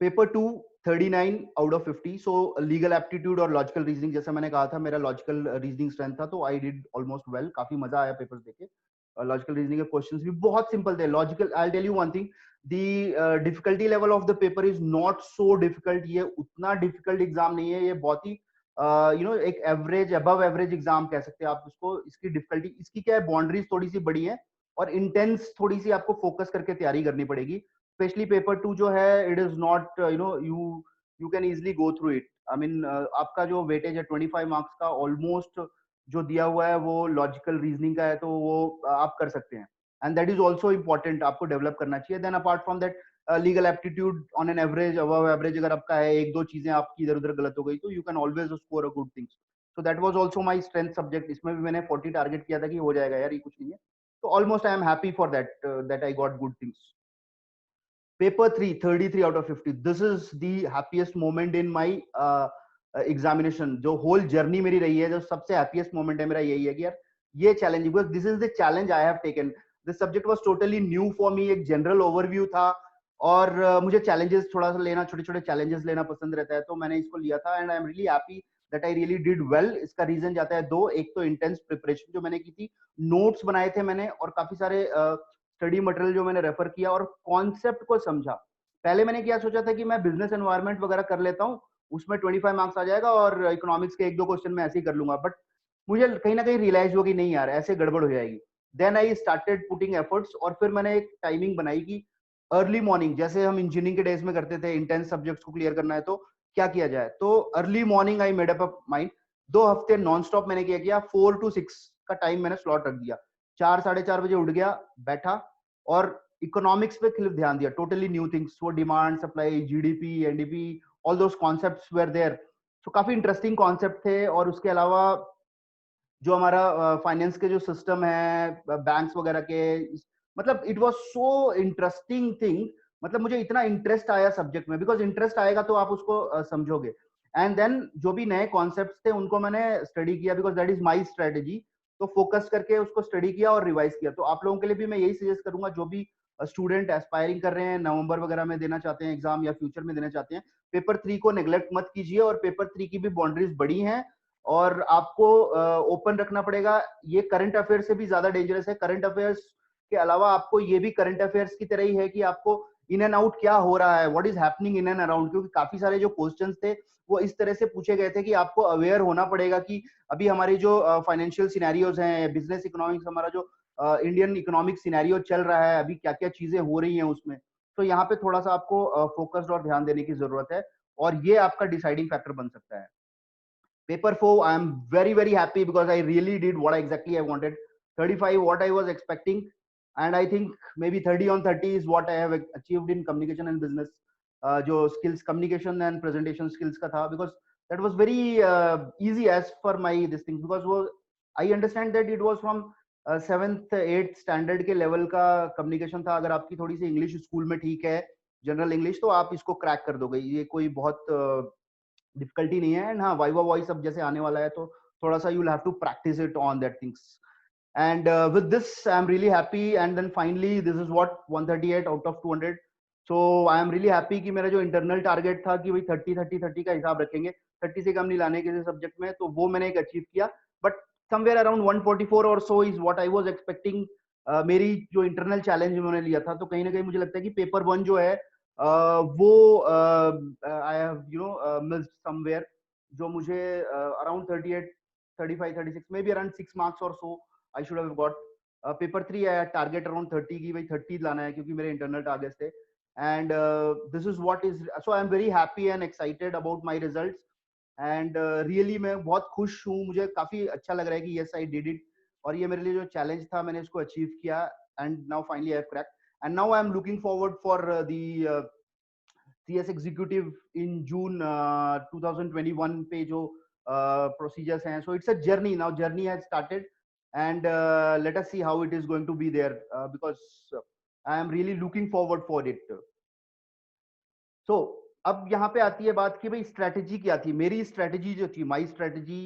Paper 2 39 out of 50। So legal aptitude और लॉजिकल रीजनिंग, जैसा मैंने कहा था मेरा लॉजिकल रीजनिंग स्ट्रेंथ था, तो आई डिड ऑलमोस्ट वेल, काफी मजा आया पेपर्स देके। लॉजिकल रीजनिंग के क्वेश्चंस भी बहुत सिंपल थे। Logical, I tell you one thing, the difficulty level of the paper is not so difficult. ये उतना डिफिकल्ट एग्जाम नहीं है, ये बहुत ही एक एवरेज, अबव एवरेज एग्जाम कह सकते हैं आप इसको। इसकी डिफिकल्टी, इसकी क्या है, बाउंड्रीज थोड़ी सी बड़ी है और इंटेंस थोड़ी सी आपको फोकस करके तैयारी करनी पड़ेगी। स्पेशली पेपर 2 जो है, it is not you can easily go through it. I mean आपका जो वेटेज है 25 मार्क्स का, ऑलमोस्ट जो दिया हुआ है वो लॉजिकल रीजनिंग का है, तो वो आप कर सकते हैं। And that is also important, आपको डेवलप करना चाहिए। Then apart from that legal aptitude on an average, above average अगर आपका है, एक दो चीजें आपकी इधर उधर गलत हो गई तो you can always score a good things. So that was also my strength subject. इसमें भी मैंने 40 टारगेट किया था कि हो जाएगा यार, ये कुछ नहीं है। तो almost I am happy for that I got good things. Paper 3 33 out of 50. This is the happiest moment in my examination. जो होल जर्नी मेरी रही है, जो सबसे हैप्पीएस्ट मोमेंट है मेरा यही है कि यार ये challenge, because this is the challenge I have taken. This subject was totally new for me, एक जनरल ओवरव्यू था और मुझे चैलेंजेस थोड़ा सा लेना, छोटे छोटे चैलेंजेस लेना पसंद रहता है, तो मैंने इसको लिया था। And I am really happy that I really did well. इसका रीजन जाता है दो, एक तो इंटेंस प्रिपरेशन जो मैंने की थी, नोट्स बनाए थे मैंने, और काफी सारे स्टडी मटेरियल जो मैंने रेफर किया और कॉन्सेप्ट को समझा। पहले मैंने क्या सोचा था कि मैं बिजनेस एनवायरनमेंट वगैरह कर लेता हूँ, उसमें 25 मार्क्स आ जाएगा और इकोनॉमिक्स के एक दो क्वेश्चन में ऐसे ही कर लूंगा, बट मुझे कहीं ना कहीं रियलाइज हुआ कि नहीं यार, ऐसे गड़बड़ हो जाएगी। Then I started putting efforts, और फिर मैंने एक टाइमिंग बनाई कि अर्ली मॉर्निंग, जैसे हम इंजीनियरिंग के डेज में करते थे, इंटेंस सब्जेक्ट्स को क्लियर करना है तो क्या किया जाए, तो early morning I made up mind. 2 हफ्ते नॉन स्टॉप मैंने क्या किया, 4 to 6 का टाइम मैंने स्लॉट रख दिया। 4 साढ़े 4 बजे उठ गया, बैठा, और इकोनॉमिक्स पे सिर्फ ध्यान दिया, टोटली न्यू थिंग्स, वो demand supply, GDP, NDP, all those concepts were there. तो काफी इंटरेस्टिंग कॉन्सेप्ट थे। और उसके अलावा जो हमारा फाइनेंस के जो सिस्टम है बैंक्स वगैरह के, मतलब it was so interesting thing. मतलब मुझे इतना इंटरेस्ट आया सब्जेक्ट में, बिकॉज इंटरेस्ट आएगा तो आप उसको समझोगे। एंड देन जो भी नए कॉन्सेप्ट्स थे उनको मैंने स्टडी किया, because that is my strategy. तो फोकस करके उसको स्टडी किया और रिवाइज किया। तो आप लोगों के लिए भी मैं यही सजेस्ट करूंगा, जो भी स्टूडेंट एस्पायरिंग कर रहे हैं, नवंबर वगैरह में देना चाहते हैं एग्जाम, या फ्यूचर में देना चाहते हैं, पेपर 3 को नेग्लेक्ट मत कीजिए। और पेपर 3 की भी बाउंड्रीज बड़ी हैं, और आपको ओपन रखना पड़ेगा। ये करंट अफेयर से भी ज्यादा डेंजरस है। करंट अफेयर्स के अलावा आपको ये भी करंट अफेयर्स की तरह ही है कि आपको इन एंड आउट क्या हो रहा है, what is happening in and around. क्योंकि काफी सारे जो क्वेश्चंस थे वो इस तरह से पूछे गए थे कि आपको अवेयर होना पड़ेगा कि अभी हमारी जो फाइनेंशियल सिनेरियोज हैं, बिजनेस इकोनॉमिक्स, हमारा जो इंडियन इकोनॉमिक सिनेरियो चल रहा है, अभी क्या क्या चीजें हो रही हैं उसमें। तो यहाँ पे थोड़ा सा आपको फोकस्ड और ध्यान देने की जरूरत है, और ये आपका डिसाइडिंग फैक्टर बन सकता है। Paper 4, I am very, very happy because I really did what exactly I wanted. 35, what I was expecting. And I think maybe 30 on 30 is what I have achieved in communication and business. जो skills, communication and presentation skills का था, because that was very easy as for my this thing, because वो I understand that it was from 7th 8th standard के level का communication था। अगर आपकी थोड़ी सी इंग्लिश स्कूल में ठीक है, जनरल इंग्लिश, तो आप इसको क्रैक कर दोगे, ये कोई बहुत डिफिकल्टी नहीं है। एंड हाँ, वाइवा वॉइस अब जैसे आने वाला है, तो थोड़ा सा you will have to practice it on that things. And with this I am really happy. And then finally this is what 138 out of 200। So I am really happy कि मेरा जो इंटरनल टारगेट था कि भाई 30 30 30 का हिसाब रखेंगे, 30 से कम नहीं लाने किसी सब्जेक्ट में, तो वो मैंने एक अचीव किया। बट समवेयर अराउंड 144 और so is what I was expecting. मेरी जो इंटरनल चैलेंज उन्होंने लिया था, तो कहीं ना कहीं मुझे लगता है कि पेपर 1 जो है वो आई हैव मिस्ड समवेयर, जो मुझे around 38 35 36 maybe around 6 marks और so I should have got. Paper 3 I target around 30 की, भाई 30 लाना है, क्योंकि मेरे इंटरनल टारगेट थे। And this is what is, so I am very happy and excited about my results. And really मैं बहुत खुश हूँ, मुझे काफी अच्छा लग रहा है कि यस आई डिड इट, और ये मेरे लिए जो चैलेंज था मैंने इसको अचीव किया। And now finally I have cracked, and now I am looking forward for the CS executive in June 2021 पे जो प्रोसीजर्स हैं। So it's a journey, now journey has started, and let us see how it is going to be there, because I am really looking forward for it. So अब यहाँ पे आती है बात कि भाई स्ट्रेटेजी क्या थी। मेरी स्ट्रेटेजी जो थी, माई स्ट्रेटेजी,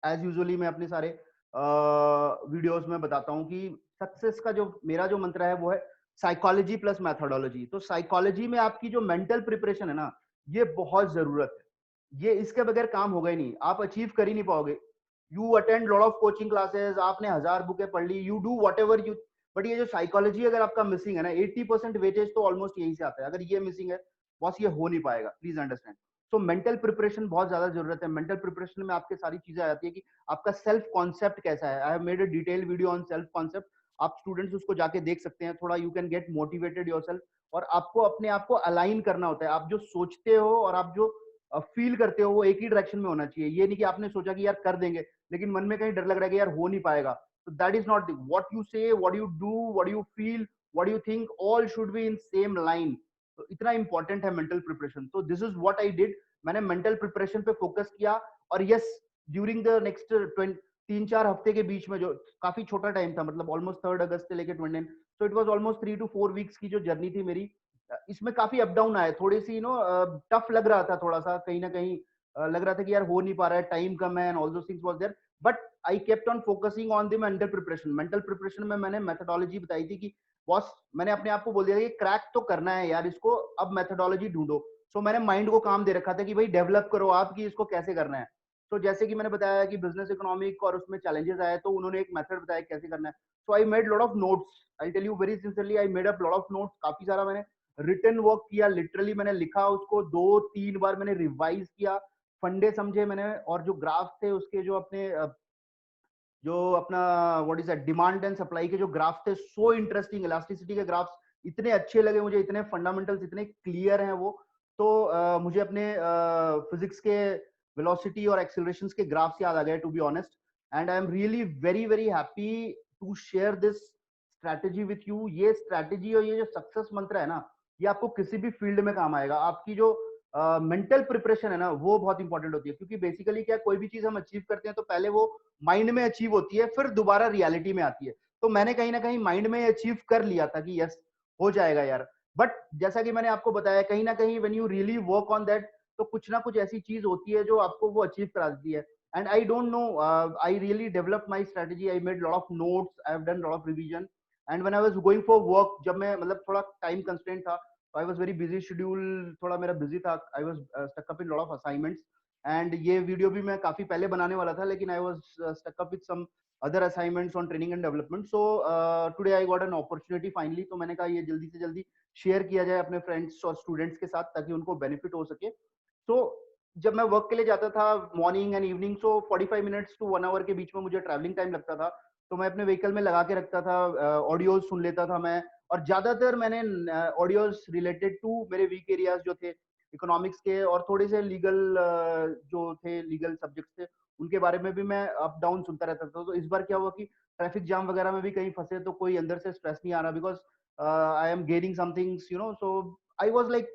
एज यूजुअली मैं अपने सारे वीडियोस में बताता हूँ कि सक्सेस का जो मेरा जो मंत्र है वो है साइकोलॉजी प्लस मैथोडोलॉजी। तो साइकोलॉजी में आपकी जो मेंटल प्रिपरेशन है ना, ये बहुत जरूरत है। ये इसके बगैर काम होगा ही नहीं, आप अचीव कर ही नहीं पाओगे। You attend lot of coaching classes, आपने 1000 बुकें पढ़ ली, you do whatever you, but ये जो साइकोलॉजी अगर आपका मिसिंग है ना, 80% वेटेज तो ऑलमोस्ट यहीं से आता है। अगर ये मिसिंग है बॉस, ये हो नहीं पाएगा, please understand. So mental preparation बहुत ज्यादा जरूरत है। मेंटल प्रिपरेशन में आपके सारी चीजें आ जाती है कि आपका सेल्फ कॉन्सेप्ट कैसा है। आई have made a detail video on self concept, आप स्टूडेंट्स उसको जाके देख सकते हैं। थोड़ा you can get motivated yourself, और आपको अपने आप को अलाइन करना होता है। आप जो सोचते हो और आप जो फील करते हो वो एक ही डायरेक्शन में होना चाहिए। ये नहीं कि आपने सोचा कि यार कर देंगे, लेकिन मन में कहीं डर लग रहा है कि यार हो नहीं पाएगा। तो that is not what you say, what you do, what you feel, what you think, all should be in same line. तो इतना इंपॉर्टेंट है मेंटल प्रिपरेशन। तो this is what I did, मैंने मेंटल प्रिपरेशन पे focus किया। और yes, during the next 3 4 हफ्ते के बीच में, जो काफी छोटा टाइम था, मतलब ऑलमोस्ट 3rd अगस्त से लेकर 20, तो it was almost 3 to 4 weeks की जो जर्नी थी मेरी। इसमें काफी अप डाउन आए, थोड़ी सी टफ लग रहा था, थोड़ा सा कहीं ना कहीं लग रहा था कि यार हो नहीं पा रहा है, टाइम कम है, and all those things was there. But I kept on focusing on the mental preparation. Mental preparation में मैंने मेथोडोलॉजी बताई थी कि बॉस, मैंने अपने आप को बोल दिया कि क्रैक तो करना है यार इसको, अब मेथोडोलॉजी ढूंढो। सो मैंने माइंड को काम दे रखा था कि भाई डेवलप करो आप कि इसको कैसे करना है। तो जैसे कि मैंने बताया कि बिजनेस इकोनॉमिक और उसमें चैलेंजेस आए, तो उन्होंने एक मेथड बताया कैसे करना है। So I made lot of notes, I tell you very sincerely, I made up lot of notes. काफी सारा मैंने रिटन वर्क किया, लिटरली मैंने लिखा उसको 2 3 बार मैंने रिवाइज किया, फंडे समझे मैंने, और जो ग्राफ थे उसके जो अपने जो अपना what is that demand and supply के जो ग्राफ्स थे, सो इंटरेस्टिंग, इलास्टिसिटी के ग्राफ्स इतने अच्छे लगे मुझे, इतने फंडामेंटल्स इतने क्लियर हैं वो। तो मुझे अपने फिजिक्स के वेलोसिटी और एक्सेलरेशंस के ग्राफ्स याद आ गए, to be honest. And I am really very very happy to share this strategy with you. ये स्ट्रैटेजी और ये जो सक्सेस मंत्र है ना, ये आपको किसी भी फील्ड में काम आएगा। आपकी जो मेंटल प्रिपरेशन है ना, वो बहुत इंपॉर्टेंट होती है, क्योंकि बेसिकली क्या, कोई भी चीज हम अचीव करते हैं तो पहले वो माइंड में अचीव होती है, फिर दोबारा रियलिटी में आती है। तो मैंने कहीं ना कहीं माइंड में अचीव कर लिया था कि यस, हो जाएगा यार। बट जैसा कि मैंने आपको बताया, कहीं ना कहीं when you really work on that, तो कुछ ना कुछ ऐसी चीज होती है जो आपको वो अचीव करा देती है। And I don't know, I really develop my strategy, I made lot of notes, I have done lot of revision. And when I was going for work, जब मैं मतलब थोड़ा टाइम कंस्ट्रेंट था, तो I was very busy schedule, थोड़ा मेरा busy था, I was stuck up in lot of assignments. And ये वीडियो भी मैं काफी पहले बनाने वाला था, लेकिन I was stuck up with some other assignments on training and development. So today I got an opportunity finally, तो मैंने कहा ये जल्दी से जल्दी शेयर किया जाए अपने फ्रेंड्स और स्टूडेंट्स के साथ, ताकि उनको बेनिफिट हो सके। तो जब मैं वर्क के लिए जाता था morning and evening, so 45 minutes to 1 hour के बीच में मुझे ट्रैवलिंग टाइम लगता था। तो मैं अपने व्हीकल में लगा के रखता था, ऑडियोज सुन लेता था मैं। और ज्यादातर मैंने ऑडियोज रिलेटेड टू मेरे वीक एरियाज जो थे, इकोनॉमिक्स के, और थोड़े से लीगल जो थे, लीगल सब्जेक्ट्स थे, उनके बारे में भी मैं अप डाउन सुनता रहता था। तो इस बार क्या हुआ कि ट्रैफिक जाम वगैरह में भी कहीं फंसे तो कोई अंदर से स्ट्रेस नहीं आ रहा, because I am gaining somethings, you know. So I was like,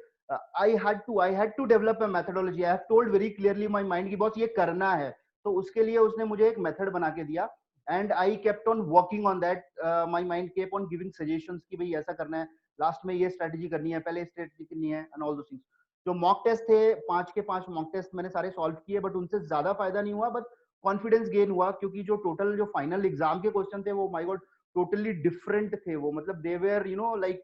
I had to develop a methodology. I have told very clearly my mind कि बॉस ये करना है। तो उसके लिए उसने मुझे एक मेथड बना के दिया, and I kept on working on that. My mind kept on giving suggestions कि भाई ऐसा करना है, लास्ट में ये स्ट्रेटजी करनी है, पहले स्ट्रेटजी करनी है, एंड ऑल दो थिंग्स। जो मॉक टेस्ट थे, 5 के 5 मॉक टेस्ट मैंने सारे सॉल्व किए, बट उनसे ज्यादा फायदा नहीं हुआ, बट कॉन्फिडेंस गेन हुआ, क्योंकि जो टोटल जो फाइनल एग्जाम के क्वेश्चन थे, वो माय गॉड टोटली डिफरेंट थे। वो मतलब they were, you know, like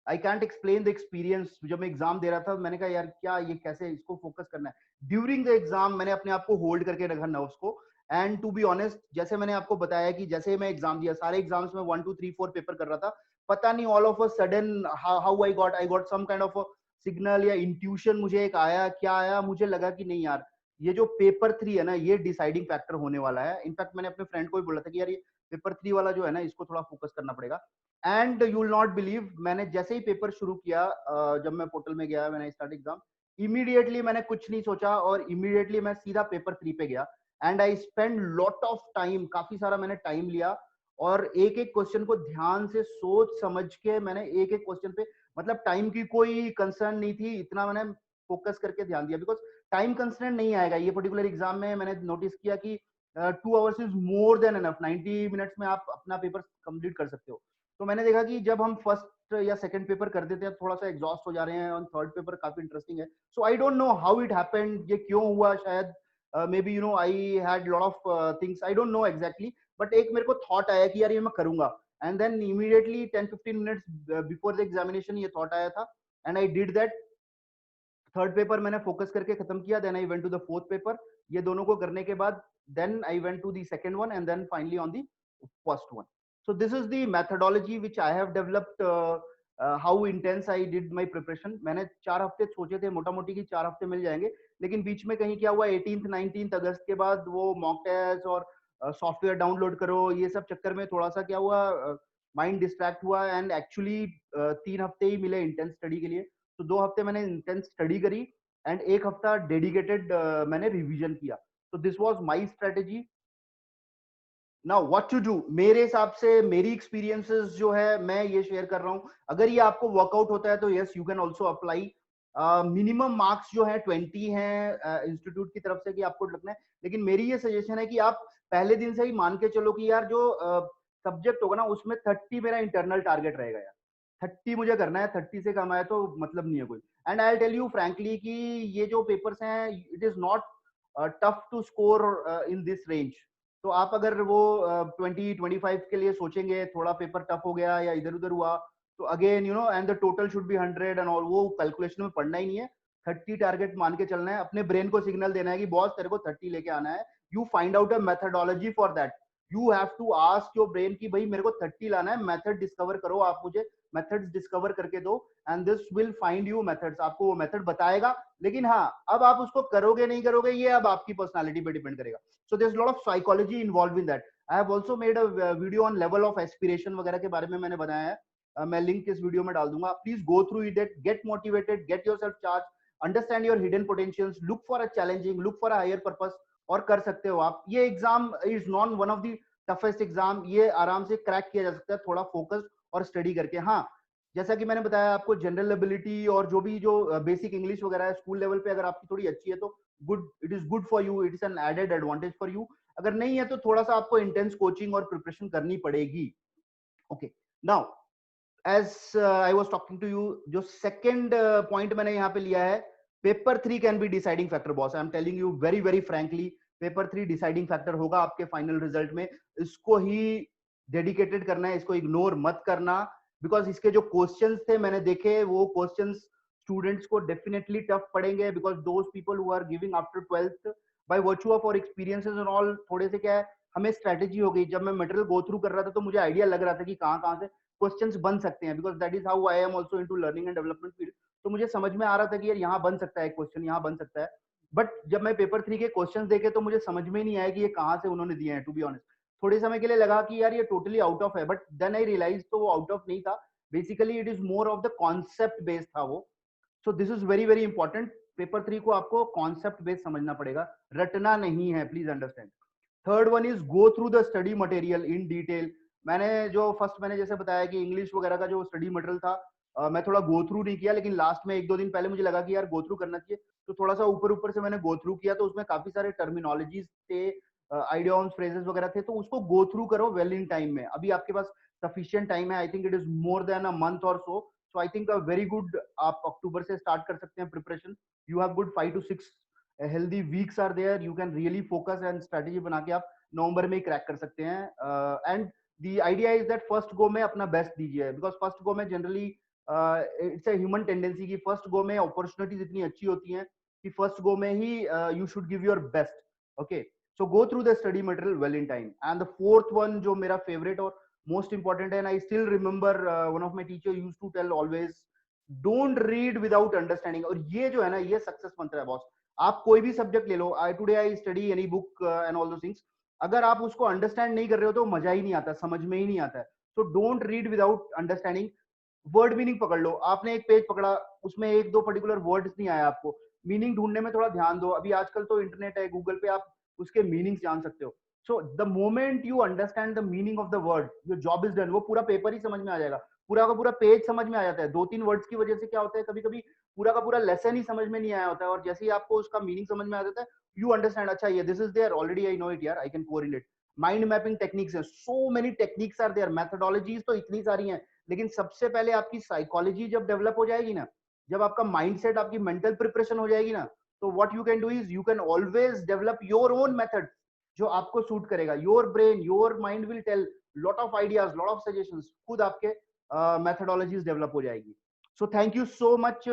I can't explain the experience. जब मैं एग्जाम दे रहा था, मैंने कहा यार क्या ये, कैसे इसको फोकस करना है। ड्यूरिंग द एग्जाम मैंने अपने आप को होल्ड करके रखा नर्व्स को। एंड टू बी ऑनेस्ट, जैसे मैंने आपको बताया कि जैसे मैं एग्जाम दिया, सारे एग्जाम्स में 1 2 3 4 पेपर कर रहा था, पता नहीं all of a sudden how I got some kind of signal या इंट्यूशन। मुझे एक आया, क्या आया, मुझे लगा कि नहीं यार, ये जो पेपर 3 है ना, ये डिसाइडिंग फैक्टर होने वाला है। इनफैक्ट मैंने अपने फ्रेंड को भी बोला था कि यार ये पेपर 3 वाला जो है ना, इसको थोड़ा फोकस करना पड़ेगा। And you will not believe, मैंने जैसे ही पेपर शुरू किया, जब मैं पोर्टल में गया, मैंने स्टार्ट एग्जाम, इमीडिएटली मैंने कुछ नहीं सोचा और इमीडिएटली मैं सीधा पेपर 3 पे गया। And I spend lot of time, काफी सारा मैंने टाइम लिया, और एक एक क्वेश्चन को ध्यान से सोच समझ के मैंने एक एक क्वेश्चन पे, मतलब टाइम की कोई कंसर्न नहीं थी, इतना मैंने फोकस करके ध्यान दिया। बिकॉज टाइम कंसर्न नहीं आएगा ये पर्टिकुलर एग्जाम में। मैंने नोटिस किया कि 2 hours is more than enough, 90 minutes में आप अपना पेपर कंप्लीट कर सकते हो। तो मैंने देखा कि जब हम फर्स्ट या सेकंड पेपर कर देते हैं, थोड़ा सा एग्जॉस्ट हो जा रहे हैं, और थर्ड पेपर काफी इंटरेस्टिंग है। So I don't know how it happened, ये क्यों हुआ, शायद maybe, you know, I had lot of things, I don't know exactly, but एक मेरे को थॉट आया कि यार ये मैं करूंगा। And then immediately 10 15 minutes before the examination ये थॉट आया था, and I did that. Third paper मैंने फोकस करके खत्म किया, then I went to the fourth paper. ये दोनों को करने के बाद then I went to the second one, and then finally on the first one. So this is the methodology which I have developed. How intense I did my preparation. मैंने 4 हफ्ते सोचे थे मोटा मोटी कि 4 हफ्ते मिल जाएंगे, लेकिन बीच में कहीं क्या हुआ, 18th 19th अगस्त के बाद वो मॉक टेस्ट और सॉफ्टवेयर डाउनलोड करो, ये सब चक्कर में थोड़ा सा क्या हुआ, माइंड डिस्ट्रैक्ट हुआ। एंड एक्चुअली 3 हफ्ते ही मिले इंटेंस स्टडी के लिए। तो 2 हफ्ते मैंने इंटेंस स्टडी करी, एंड एक हफ्ता डेडिकेटेड मैंने रिवीजन किया। तो this was my strategy. Now what to do, मेरे हिसाब से मेरी एक्सपीरियंसेस जो है मैं ये शेयर कर रहा हूं। अगर ये आपको वर्कआउट होता है तो yes, you can also apply. Minimum marks जो है 20 हैं इंस्टीट्यूट की तरफ से कि आपको लगना है, लेकिन मेरी ये सजेशन है कि आप पहले दिन से ही मान के चलो कि यार जो सब्जेक्ट होगा ना, उसमें 30 मेरा इंटरनल टारगेट रहेगा यार। 30 मुझे करना है, 30 से कम आए तो मतलब नहीं है कोई। And I tell you frankly कि ये जो पेपर्स हैं, it is not tough to score in this range. तो आप अगर वो 20 25 के लिए सोचेंगे, थोड़ा पेपर टफ हो गया या इधर उधर हुआ, तो again you know, and the total should be 100 and all, वो कैलकुलेशन में पढ़ना ही नहीं है। 30 टारगेट मान के चलना है, अपने ब्रेन को सिग्नल देना है कि बॉस तेरे को 30 लेके आना है। You find out a methodology for that. You have to ask your brain कि भाई मेरे को 30 लाना है, मेथड डिस्कवर करो आप मुझे मेथड्स डिस्कवर करके दो, and this will find you methods, आपको वो मेथड बताएगा। लेकिन हाँ, अब आप उसको करोगे नहीं करोगे ये अब आपकी पर्सनालिटी पे डिपेंड करेगा। So there is lot of psychology involve in that. I have also made a video on level of aspiration वगैरह के बारे में मैंने बताया है, मैं लिंक इस वीडियो में डाल दूंगा, please go through it, get motivated, get yourself charge, understand your hidden potentials, look for a challenging, look for a higher purpose, और कर सकते हो आप। ये exam is not one of the toughest exam, ये आराम से क्रैक किया जा सकता है थोड़ा फोकस और स्टडी करके। हाँ, जैसा कि मैंने बताया आपको, जनरल एबिलिटी और जो भी जो बेसिक इंग्लिश वगैरह है स्कूल लेवल पे अगर आपकी थोड़ी अच्छी है तो good, it is good for you, it is an added advantage for you. अगर नहीं है तो थोड़ा सा आपको इंटेंस कोचिंग और प्रिपरेशन करनी पड़ेगी। Okay, now as I was talking to you, जो second point मैंने यहाँ पे लिया है, paper 3 can be deciding factor boss, I am telling you very very frankly, paper 3 deciding factor होगा आपके फाइनल रिजल्ट में। इसको ही डेडिकेटेड करना है, इसको इग्नोर मत करना, बिकॉज इसके जो क्वेश्चंस थे मैंने देखे, वो क्वेश्चंस स्टूडेंट्स को डेफिनेटली टफ पड़ेंगे, because those people who are giving after 12th by virtue of और एक्सपीरियंसेस एंड ऑल, थोड़े से क्या है, हमें स्ट्रेटेजी हो गई। जब मैं मटेरियल गो थ्रू कर रहा था तो मुझे आइडिया लग रहा था कि कहाँ कहाँ से क्वेश्चंस बन सकते हैं, because that is how I am also into learning and development field. तो मुझे समझ में आ रहा था कि यार यहाँ बन सकता है क्वेश्चन, यहाँ बन सकता है। बट जब मैं पेपर 3 के क्वेश्चंस देखे तो मुझे समझ में नहीं आया कि ये कहाँ से उन्होंने दिए हैं, टू बी ऑनेस्ट। थोड़े समय के लिए लगा कि यार ये टोटली आउट ऑफ है, बट देन आई रियलाइज तो वो आउट ऑफ नहीं था, basically it is more of the concept based था वो। So this is very very important, paper 3 को आपको कॉन्सेप्ट बेस्ड समझना पड़ेगा, रटना नहीं है, please understand. Third one is go through the study material in detail. मैंने जो फर्स्ट मैंने जैसे बताया कि इंग्लिश वगैरह का जो स्टडी मटेरियल था, मैं थोड़ा गो थ्रू नहीं किया, लेकिन लास्ट में 1-2 दिन पहले मुझे लगा कि यार गो थ्रू करना चाहिए, तो थोड़ा सा ऊपर ऊपर से मैंने गो थ्रू किया, तो उसमें काफी सारे टर्मिनोलॉजीज थे, आइडियाम्स, फ्रेजेस वगैरह थे, तो उसको गो थ्रू करो वेल इन टाइम में। अभी आपके पास सफिशिएंट टाइम है, I think it is more than a month और so I think a very good, आप अक्टूबर से स्टार्ट कर सकते हैं preparation. You have good 5 to 6 healthy weeks are there, you can really focus and strategy बना के आप नवंबर में ही क्रैक कर सकते हैं। And the idea is that first go में अपना बेस्ट दीजिए, बिकॉज फर्स्ट गो में generally it's a human tendency कि फर्स्ट गो में अपॉर्चुनिटीज इतनी अच्छी होती हैं कि फर्स्ट गो में ही you should give your best. Okay, so go through the study material well in time. And the fourth one जो मेरा फेवरेट और मोस्ट इंपॉर्टेंट है, and I still remember one of my teacher use to tell always, don't read without understanding. और ये जो है ना, ये सक्सेस मंत्र है बॉस। आप कोई भी सब्जेक्ट ले लो, I today I study any book and although things, अगर आप उसको अंडरस्टैंड नहीं कर रहे हो तो मजा ही नहीं आता, समझ में ही नहीं आता है। तो don't read without understanding. Word meaning पकड़ लो, आपने एक पेज पकड़ा, उसमें 1-2 पर्टिकुलर वर्ड्स नहीं आया आपको, मीनिंग ढूंढने में थोड़ा ध्यान दो। अभी आजकल तो इंटरनेट है, गूगल पे आप उसके मीनिंग्स जान सकते हो। So the moment you understand the meaning of the word, your job is done. वो पूरा पेपर ही समझ में आ जाएगा, पूरा का पूरा पेज समझ में आ जाता है। 2-3 वर्ड्स की वजह से क्या होता है, कभी कभी पूरा का पूरा लेसन ही समझ में नहीं आया होता है, और जैसे ही आपको उसका मीनिंग समझ में आ जाता है, यू अंडरस्टैंड, अच्छा ये this is there already, I know it यार, I can correlate. Mind mapping techniques है, so many techniques are there, methodologies तो इतनी सारी हैं, लेकिन सबसे पहले आपकी साइकोलॉजी जब डेवलप हो जाएगी ना, जब आपका माइंडसेट, आपकी मेंटल प्रिपरेशन हो जाएगी ना, तो what you can do is you can always develop your own method जो आपको सूट करेगा। Your brain, your mind will tell lot of ideas, lot of suggestions, खुद आपके मेथोडोलॉजीज डेवलप हो जाएगी। So thank you so much.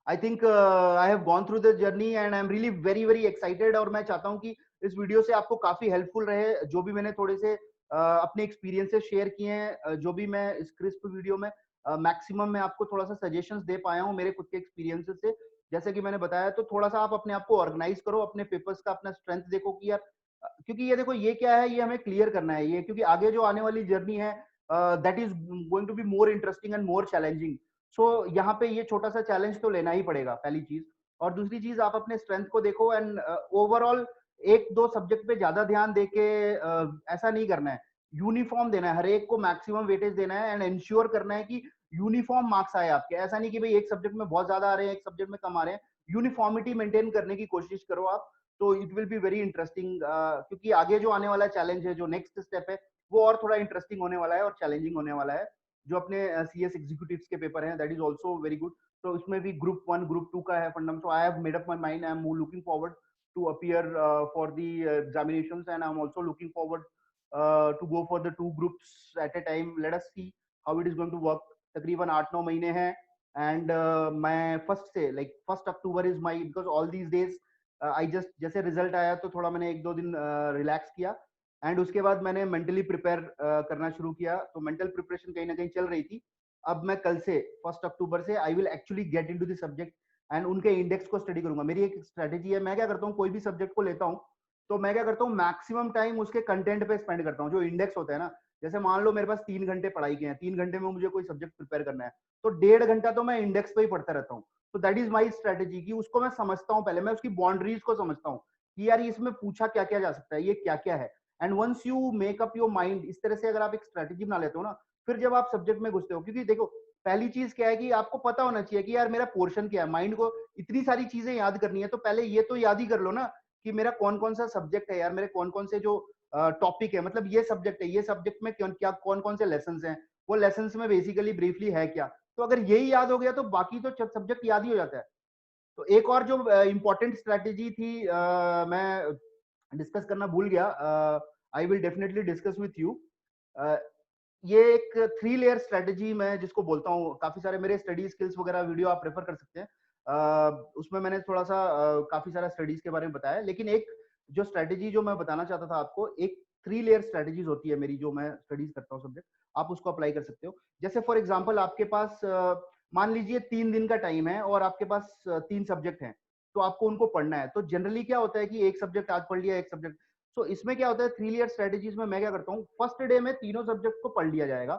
I think I have gone through the journey and I am really very very excited, और मैं चाहता हूँ कि इस वीडियो से आपको काफी हेल्पफुल रहे, जो भी मैंने थोड़े से अपने एक्सपीरियंसेस शेयर किए हैं, जो भी मैं इस क्रिस्प वीडियो में मैक्सिमम मैं आपको थोड़ा सा सजेशंस दे पाया हूँ मेरे खुद के एक्सपीरियंसेस से। जैसे कि मैंने बताया, तो थोड़ा सा आप अपने आप को ऑर्गेनाइज करो, अपने पेपर्स का अपना स्ट्रेंथ देखो कि यार, क्योंकि ये देखो ये क्या है, ये हमें क्लियर करना है ये, क्योंकि आगे जो आने वाली जर्नी है that is going to be more interesting and more challenging. So यहाँ पे ये छोटा सा चैलेंज तो लेना ही पड़ेगा, पहली चीज। और दूसरी चीज, आप अपने स्ट्रेंथ को देखो एंड ओवरऑल 1-2 सब्जेक्ट पे ज्यादा ध्यान देके ऐसा नहीं करना है, यूनिफॉर्म देना है, हर एक को मैक्सिमम वेटेज देना है, एंड इंश्योर करना है कि यूनिफॉर्म मार्क्स आए आपके। ऐसा नहीं कि भाई एक सब्जेक्ट में बहुत ज्यादा आ रहे हैं, एक सब्जेक्ट में कम आ रहे हैं, यूनिफॉर्मिटी मेंटेन करने की कोशिश करो आप, तो it will be very interesting. क्योंकि आगे जो आने वाला चैलेंज है, जो नेक्स्ट स्टेप है, वो और थोड़ा इंटरेस्टिंग होने वाला है और चैलेंजिंग होने वाला है। जो अपने सीएस एग्जीक्यूटिव्स के पेपर हैं, that is also very good. तो इसमें भी ग्रुप 1 ग्रुप 2 का है फंडम। So I have made up my mind, I am looking forward to appear for the examinations, and I'm also looking forward to go for the 2 groups at a time. Let us see how it is going to work. तकरीबन 8-9 महीने हैं, and मैं first से like 1 October is my, because all these days I just, जैसे result आया तो थोड़ा मैंने 1-2 दिन रिलैक्स किया, एंड उसके बाद मैंने मेंटली प्रिपेयर करना शुरू किया। तो मेंटल प्रिपरेशन कहीं ना कहीं चल रही थी, अब मैं कल से 1 अक्टूबर से I will actually get into the subject and उनके इंडेक्स को स्टडी करूंगा। मेरी एक स्ट्रेटेजी है, मैं क्या करता हूँ, कोई भी सब्जेक्ट को लेता हूँ तो मैं क्या करता हूँ, मैक्सिमम टाइम उसके कंटेंट पे स्पेंड करता हूँ। जो इंडेक्स होता है ना, जैसे मान लो मेरे पास 3 घंटे पढ़ाई के हैं, 3 घंटे में मुझे कोई सब्जेक्ट प्रिपेयर करना है, तो 1.5 घंटा तो मैं इंडेक्स पे ही पढ़ता रहता हूँ। तो दैट इज माई स्ट्रेटेजी कि उसको मैं समझता हूँ, पहले मैं उसकी बाउंड्रीज को समझता हूँ कि यार इसमें पूछा क्या क्या जा सकता है, ये क्या क्या है। And once you make up your mind, इस तरह से अगर आप एक स्ट्रेटेजी बना लेते हो ना, फिर जब आप सब्जेक्ट में घुसते हो, क्योंकि देखो पहली चीज क्या है कि आपको पता होना चाहिए कि यार मेरा पोर्शन क्या है। माइंड को इतनी सारी चीजें याद करनी है, तो पहले ये तो याद ही कर लो ना कि मेरा कौन कौन सा सब्जेक्ट है यार, मेरे कौन कौन से जो टॉपिक है, मतलब ये सब्जेक्ट है, ये सब्जेक्ट में क्या कौन कौन से लेसन हैं, वो लेसन में बेसिकली ब्रीफली है क्या। तो अगर यही याद हो गया तो बाकी तो सब्जेक्ट याद ही हो जाता है। तो एक और जो इंपॉर्टेंट स्ट्रेटेजी थी, मैं डिस्कस करना भूल गया, I will definitely discuss with you. ये एक 3 लेयर स्ट्रेटेजी मैं जिसको बोलता हूँ, काफी सारे मेरे स्टडी स्किल्स वगैरह वीडियो आप रेफर कर सकते हैं, उसमें मैंने थोड़ा सा काफी सारा स्टडीज के बारे में बताया। लेकिन एक जो स्ट्रेटेजी जो मैं बताना चाहता था आपको, एक 3 लेयर स्ट्रेटेजीज होती है मेरी, जो मैं स्टडीज करता हूँ सब्जेक्ट, आप उसको अप्लाई कर सकते हो। जैसे फॉर एग्जाम्पल आपके पास मान लीजिए 3 दिन का टाइम है और आपके पास 3 सब्जेक्ट हैं, तो आपको उनको पढ़ना है। तो जनरली क्या होता है कि एक सब्जेक्ट आज पढ़ लिया, एक सब्जेक्ट, तो इसमें क्या होता है 3 लेयर स्ट्रेटेजीज में मैं क्या करता हूँ, फर्स्ट डे में तीनों सब्जेक्ट को पढ़ लिया जाएगा।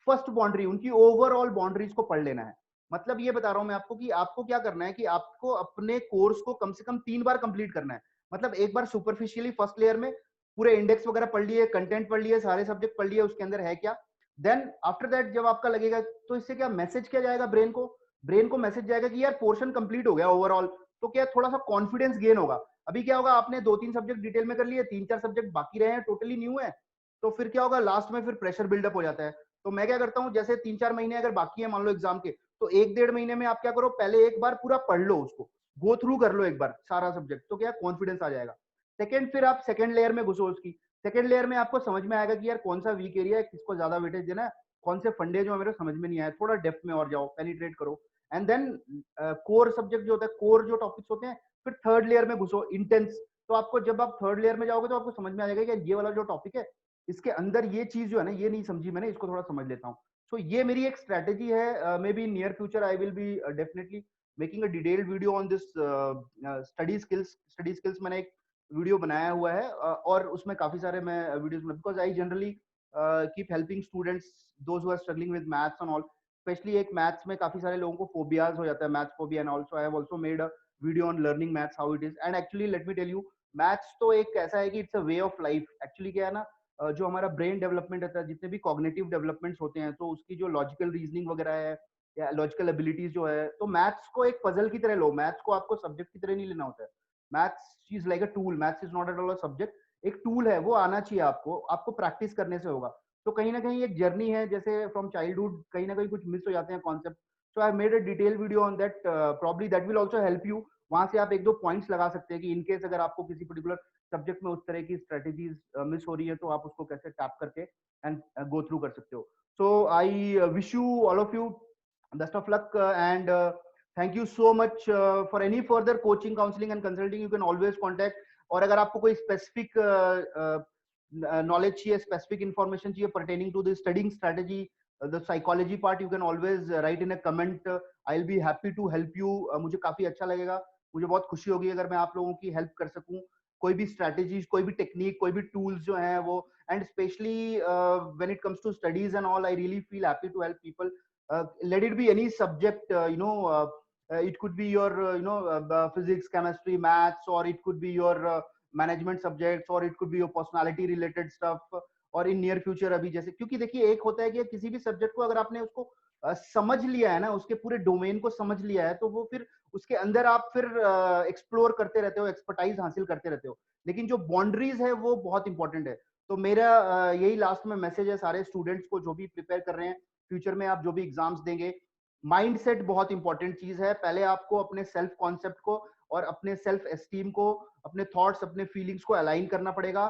फर्स्ट बाउंड्री, उनकी ओवरऑल बाउंड्रीज को पढ़ लेना है। मतलब ये बता रहा हूं मैं आपको कि आपको क्या करना है कि आपको अपने कोर्स को कम से कम 3 बार कंप्लीट करना है। मतलब एक बार सुपरफिशियली फर्स्ट लेयर में पूरे इंडेक्स वगैरह पढ़ लिए, कंटेंट पढ़ लिए, सारे सब्जेक्ट पढ़ लिए, उसके अंदर है क्या। देन आफ्टर दैट जब आपका लगेगा, तो इससे क्या मैसेज क्या जाएगा ब्रेन को मैसेज जाएगा कि यार पोर्शन कंप्लीट हो गया ओवरऑल। तो क्या थोड़ा सा कॉन्फिडेंस गेन होगा। अभी क्या होगा, आपने 2-3 सब्जेक्ट डिटेल में कर लिए, 3-4 सब्जेक्ट बाकी रहे हैं, टोटली न्यू है, तो फिर क्या होगा, लास्ट में फिर प्रेशर बिल्डअप हो जाता है। तो मैं क्या करता हूँ, जैसे 3-4 महीने अगर बाकी है मान लो एग्जाम के, तो 1-1.5 महीने में आप क्या करो, पहले एक बार पूरा पढ़ लो, उसको गो थ्रू कर लो एक बार सारा सब्जेक्ट, तो क्या कॉन्फिडेंस आ जाएगा। सेकंड, फिर आप सेकंड लेयर में घुसो उसकी। सेकंड लेयर में आपको समझ में आएगा कि यार कौन सा वीक एरिया है, किसको ज्यादा वेटेज देना है, कौन से फंडे जो मेरे समझ में नहीं आए, थोड़ा डेप्थ में और जाओ, पेनिट्रेट करो। एंड देन कोर सब्जेक्ट जो होता है, कोर जो टॉपिक्स होते हैं, फिर थर्ड लेयर में घुसो, इंटेंस। तो आपको जब आप थर्ड लेयर में जाओगे तो आपको समझ में आ जाएगा कि ये वाला जो टॉपिक है, इसके अंदर ये चीज जो है ना, ये नहीं समझी मैंने, इसको थोड़ा समझ लेता हूँ। सो ये मेरी एक स्ट्रेटेजी है। May be in near future I will be definitely making a detailed video on this study skills. मैंने एक वीडियो बनाया हुआ है, और उसमें काफी सारे मैं वीडियोस में, because I generally keep helping students those who are struggling with maths and all. Specially एक मैथ्स में काफी सारे लोगों को फोबियाज हो जाता है, maths phobia, and also I have also made a video on learning maths, how it is. And actually let me tell you, maths तो एक ऐसा है कि it's a way of life. Actually क्या है ना, जो हमारा ब्रेन डेवलपमेंट होता है, जितने भी कॉग्निटिव डेवलपमेंट्स होते हैं, तो उसकी जो लॉजिकल रीजनिंग वगैरह है या लॉजिकल एबिलिटीज जो है, तो मैथ्स को एक पजल की तरह लो, मैथ्स को आपको सब्जेक्ट की तरह नहीं लेना होता है। Maths is like a tool, maths is not at all a subject. एक टूल है, वो आना चाहिए आपको, आपको प्रैक्टिस करने से होगा। तो कहीं ना कहीं एक जर्नी है, जैसे फ्रॉम चाइल्डहुड कहीं ना कहीं कुछ मिस हो जाते हैं concept. So I made a detail video on that, probably that will also help you. वहां से आप 1-2 पॉइंट्स लगा सकते हैं कि इनकेस अगर आपको किसी पर्टिकुलर सब्जेक्ट में उस तरह की स्ट्रेटेजीज मिस हो रही है, तो आप उसको कैसे टैप करके एंड गो थ्रू कर सकते हो। So I wish you all of you best of luck, and thank you so much. For any further coaching, counselling and consulting, you can always contact. और अगर आपको कोई स्पेसिफिक नॉलेज चाहिए, specific information चाहिए pertaining to the studying strategy, the psychology part, you can always write in a comment. I will be happy to help you. मुझे काफी अच्छा लगेगा, मुझे बहुत खुशी होगी अगर मैं आप लोगों की हेल्प कर सकूं। कोई भी स्ट्रेटेजीज, कोई भी टेक्निक, कोई भी टूल्स जो हैं वो, and specially when it comes to studies and all, I really feel happy to help people. Let it be any subject, it could be your physics, chemistry, maths, or it could be your management subjects, or it could be your personality related stuff, और in near future अभी जैसे, क्योंकि देखिए एक होता है कि किसी भी सब्जेक्ट को अगर आपने उसको समझ लिया है ना, उसके पूरे डोमेन को समझ लिया है, तो वो फिर उसके अंदर आप फिर एक्सप्लोर करते रहते हो, एक्सपर्टाइज हासिल करते रहते हो। लेकिन जो बाउंड्रीज है वो बहुत इंपॉर्टेंट है। तो मेरा यही लास्ट में मैसेज है सारे स्टूडेंट्स को जो भी प्रिपेयर कर रहे हैं, फ्यूचर में आप जो भी एग्जाम्स देंगे, माइंडसेट बहुत इंपॉर्टेंट चीज है। पहले आपको अपने सेल्फ कॉन्सेप्ट को और अपने सेल्फ एस्टीम को, अपने थॉट्स, अपने फीलिंग्स को अलाइन करना पड़ेगा।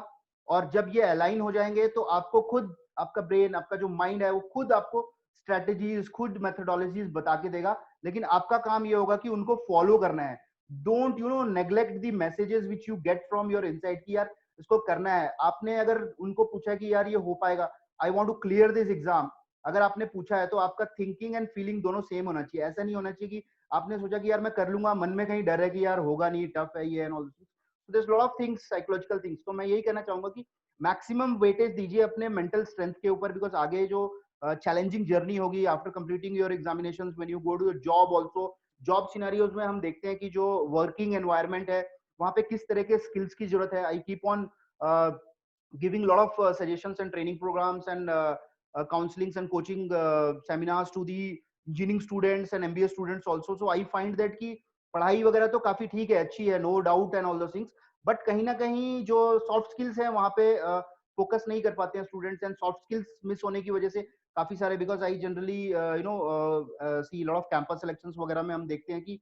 और जब ये अलाइन हो जाएंगे तो आपको खुद, आपका ब्रेन, आपका जो माइंड है, वो खुद आपको स्ट्रेटेजीज, खुद मेथोडोलॉजीज बता के देगा। लेकिन आपका काम ये होगा कि उनको फॉलो करना है। Don't neglect the messages which you get from your inside कि यार इसको करना है। आपने अगर उनको पूछा कि यार ये हो पाएगा, I want to clear this exam, अगर आपने पूछा है तो आपका थिंकिंग एंड फीलिंग दोनों सेम होना चाहिए। ऐसा नहीं होना चाहिए कि आपने सोचा कि यार मैं कर लूंगा, मन में कहीं डर है कि यार होगा नहीं, टफ है ये and all. So there is lot of things, psychological things. तो मैं यही कहना चाहूंगा कि मैक्सिमम वेटेज दीजिए अपने मेंटल स्ट्रेंथ के ऊपर, बिकॉज आगे जो चैलेंजिंग जर्नी होगी after completing your examinations, when you go to job also, job scenarios में हम देखते हैं कि जो वर्किंग एनवायरनमेंट है वहां पे किस तरह के स्किल्स की जरूरत है। I keep on giving lot of suggestions and training programs and counselings and coaching seminars to the engineering students and MBA students also. So I find that कि पढ़ाई वगैरह तो काफी ठीक है, अच्छी है, no doubt and although things, but कहीं ना कहीं जो सॉफ्ट स्किल्स है वहां पे फोकस नहीं कर पाते हैं students, and soft skills miss होने की वजह से काफी सारे, because I generally see lot off campus selections वगैरह में हम देखते हैं कि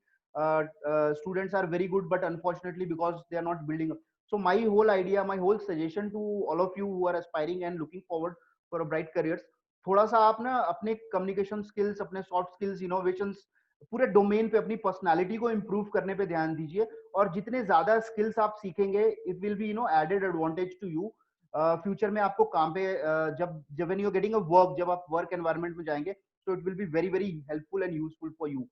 students are very good, but unfortunately because they are not building up. So my whole idea, my whole suggestion to all of you who are aspiring and looking forward for a bright careers, थोड़ा सा आप ना अपने communication skills, अपने soft skills, innovations, पूरे domain पे अपनी personality को इम्प्रूव करने पे ध्यान दीजिए। और जितने ज्यादा स्किल्स आप सीखेंगे, it will be added advantage to you future में। आपको काम पे जब जब when you are getting a work, जब आप वर्क एनवायरनमेंट में जाएंगे, तो it will be very very helpful and useful for you.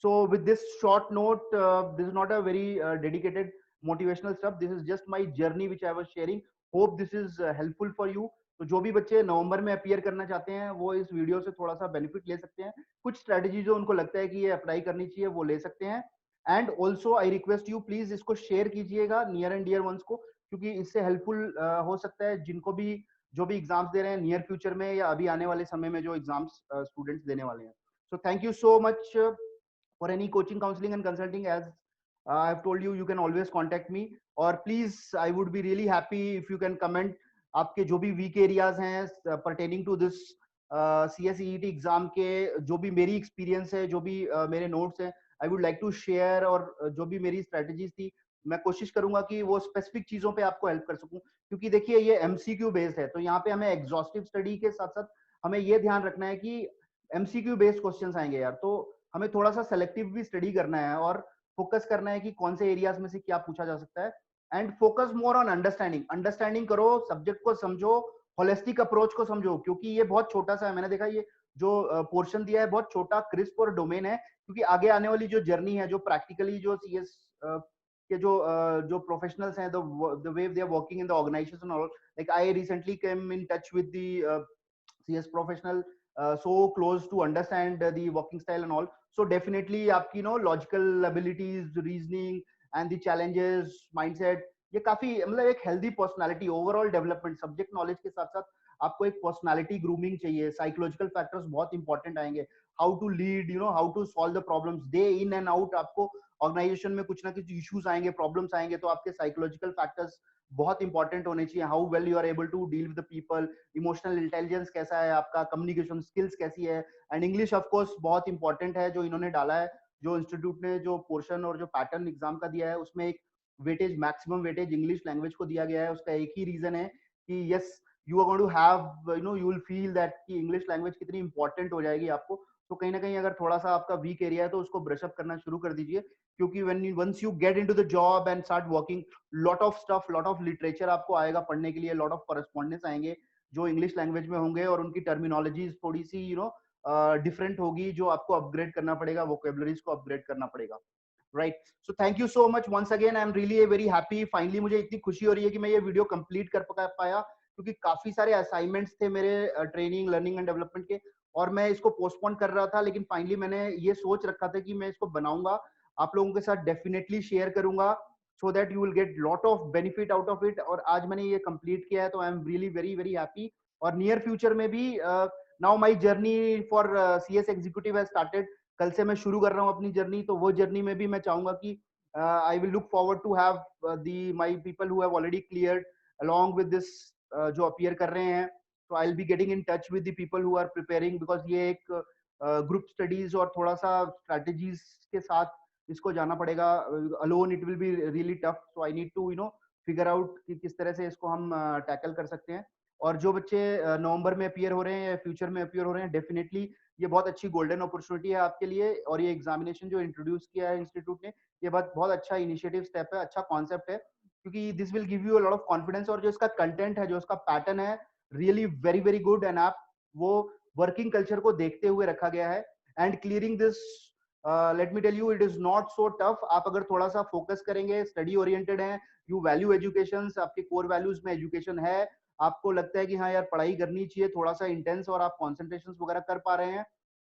So with this short note, this is not a very dedicated motivational stuff. This is just my journey which I was sharing. Hope this is helpful for you. तो जो भी बच्चे नवंबर में appear करना चाहते हैं वो इस वीडियो से थोड़ा सा बेनिफिट ले सकते हैं। कुछ स्ट्रेटजी जो उनको लगता है कि ये अप्लाई करनी चाहिए वो ले सकते हैं। And also I request you, please इसको शेयर कीजिएगा नियर एंड डियर वंस को, क्योंकि इससे हेल्पफुल हो सकता है जिनको भी, जो भी एग्जाम्स दे रहे हैं नियर फ्यूचर में या अभी आने वाले समय में जो एग्जाम्स स्टूडेंट्स देने वाले हैं। सो thank you so much. For any coaching, counseling and consulting, as I have told you, you can always contact me. Or please, I would be really happy if you can comment आपके जो भी weak areas हैं pertaining to this CSEET exam के, जो भी मेरी experience है, जो भी मेरे नोट्स हैं, I would like to share. और जो भी मेरी स्ट्रेटजीज थी, मैं कोशिश करूंगा कि वो स्पेसिफिक चीजों पे आपको हेल्प कर सकूं। क्योंकि देखिए ये एमसीक्यू बेस्ड है, तो यहाँ पे हमें एग्जॉस्टिव स्टडी के साथ साथ हमें ये ध्यान रखना है कि एमसीक्यू बेस्ड क्वेश्चंस आएंगे यार, तो हमें थोड़ा सा सेलेक्टिव भी स्टडी करना है और फोकस करना है कि कौन से एरियाज में से क्या पूछा जा सकता है। And focus more on understanding, understanding करो, सब्जेक्ट को समझो, होलिस्टिक अप्रोच को समझो, क्योंकि ये बहुत छोटा सा है। मैंने देखा ये जो पोर्शन दिया है बहुत छोटा, क्रिस्प और डोमेन है, क्योंकि आगे आने वाली जो जर्नी है, जो प्रैक्टिकली जो सीएस के जो प्रोफेशनल्स हैं, the way they are working in the organisation, like I recently came in touch with the CS professional, so close to understand the working style and all. So definitely आपकी logical abilities, reasoning and the challenges, mindset, ये काफी मतलब एक healthy personality, overall development, subject knowledge के साथ साथ आपको एक पर्सनालिटी ग्रूमिंग चाहिए। साइकोलॉजिकल फैक्टर्स बहुत इंपॉर्टेंट आएंगे, how to lead, how to solve the problems day in and out. आपको ऑर्गेनाइजेशन में कुछ ना कुछ इश्यूज आएंगे, प्रॉब्लम्स आएंगे, तो आपके साइकोलॉजिकल फैक्टर्स बहुत इंपॉर्टेंट होने चाहिए। How well you are able to deal with the people, emotional intelligence कैसा है आपका, कम्युनिकेशन स्किल्स कैसी है, एंड इंग्लिश ऑफ कोर्स बहुत इंपॉर्टेंट है। जो इन्होंने डाला है, जो इंस्टीट्यूट ने जो पोर्शन और जो पैटर्न एग्जाम का दिया है, उसमें एक weightage, maximum weightage English language को दिया गया है। उसका एक ही रीजन है कि yes, you are going to have, you will feel that कि इंग्लिश लैंग्वेज कितनी इंपॉर्टेंट हो जाएगी आपको। तो कहीं ना कहीं अगर थोड़ा सा आपका वीक एरिया है तो उसको ब्रश अप करना शुरू कर दीजिए, क्योंकि once you get into the job and start working, lot of stuff, lot of literature आपको आएगा पढ़ने के लिए, लॉट ऑफ करस्पॉन्डेंस आएंगे जो इंग्लिश लैंग्वेज में होंगे, और उनकी टर्मिनोलॉजीज थोड़ी सी डिफरेंट होगी, जो आपको अपग्रेड करना पड़ेगा, वोकेबलरीज को अपग्रेड करना पड़ेगा। Right, so thank you so much once again. I am really very happy, finally मुझे इतनी खुशी हो रही है कि मैं ये वीडियो कंप्लीट कर पाया, क्योंकि काफी सारे असाइनमेंट्स थे मेरे ट्रेनिंग, लर्निंग एंड डेवलपमेंट के, और मैं इसको पोस्टपोन कर रहा था, लेकिन फाइनली मैंने ये सोच रखा था कि मैं इसको बनाऊंगा, आप लोगों के साथ डेफिनेटली शेयर करूंगा, so that you will get lot of benefit out of it. और आज मैंने ये कंप्लीट किया है, तो आई am really very very happy. और नियर फ्यूचर में भी now my journey for CS executive has started. कल से मैं शुरू कर रहा हूँ अपनी जर्नी, तो वो जर्नी में भी मैं चाहूंगा कि I will look forward to have the my people who have already cleared along with this जो अपीयर कर रहे हैं, तो I will be getting in touch with the people who are preparing, because ये एक ग्रुप स्टडीज और थोड़ा सा स्ट्रेटेजीज के साथ इसको जाना पड़ेगा। Alone it will be really tough, so I need to figure out कि किस तरह से इसको हम टैकल कर सकते हैं। और जो बच्चे नवंबर में अपीयर हो रहे हैं या फ्यूचर में अपीयर हो रहे हैं, डेफिनेटली ये बहुत अच्छी गोल्डन अपॉर्चुनिटी है आपके लिए। और ये एग्जामिनेशन जो इंट्रोड्यूस किया है इंस्टीट्यूट ने, ये बहुत अच्छा इनिशिएटिव स्टेप है, अच्छा कॉन्सेप्ट है, क्योंकि this will give you a lot of confidence. और जो इसका कंटेंट है, जो इसका पैटर्न है, really very very good, and आप वो वर्किंग कल्चर को देखते हुए रखा गया है। And clearing this, let me tell you, it is not so tough. आप अगर थोड़ा सा फोकस करेंगे, स्टडी ओरिएंटेड है, यू वैल्यू एजुकेशन, आपके कोर वैल्यूज में एजुकेशन है, आपको लगता है कि हाँ यार पढ़ाई करनी चाहिए थोड़ा सा इंटेंस, और आप कॉन्सेंट्रेशन वगैरह कर पा रहे हैं,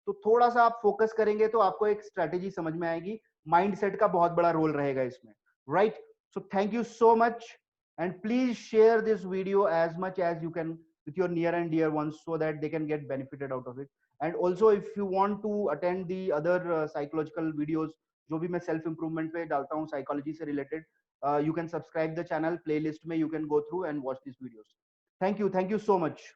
तो थोड़ा सा आप फोकस करेंगे तो आपको एक स्ट्रेटेजी समझ में आएगी। माइंडसेट का बहुत बड़ा रोल रहेगा इसमें, right? So thank you so much, and please share this video as much as you can with your near and dear ones so that they can get benefited out of it. And also if you want to attend the other psychological videos जो भी मैं self improvement पे डालता हूँ psychology से related, you can subscribe the channel, playlist में you can go through and watch these videos. Thank you so much.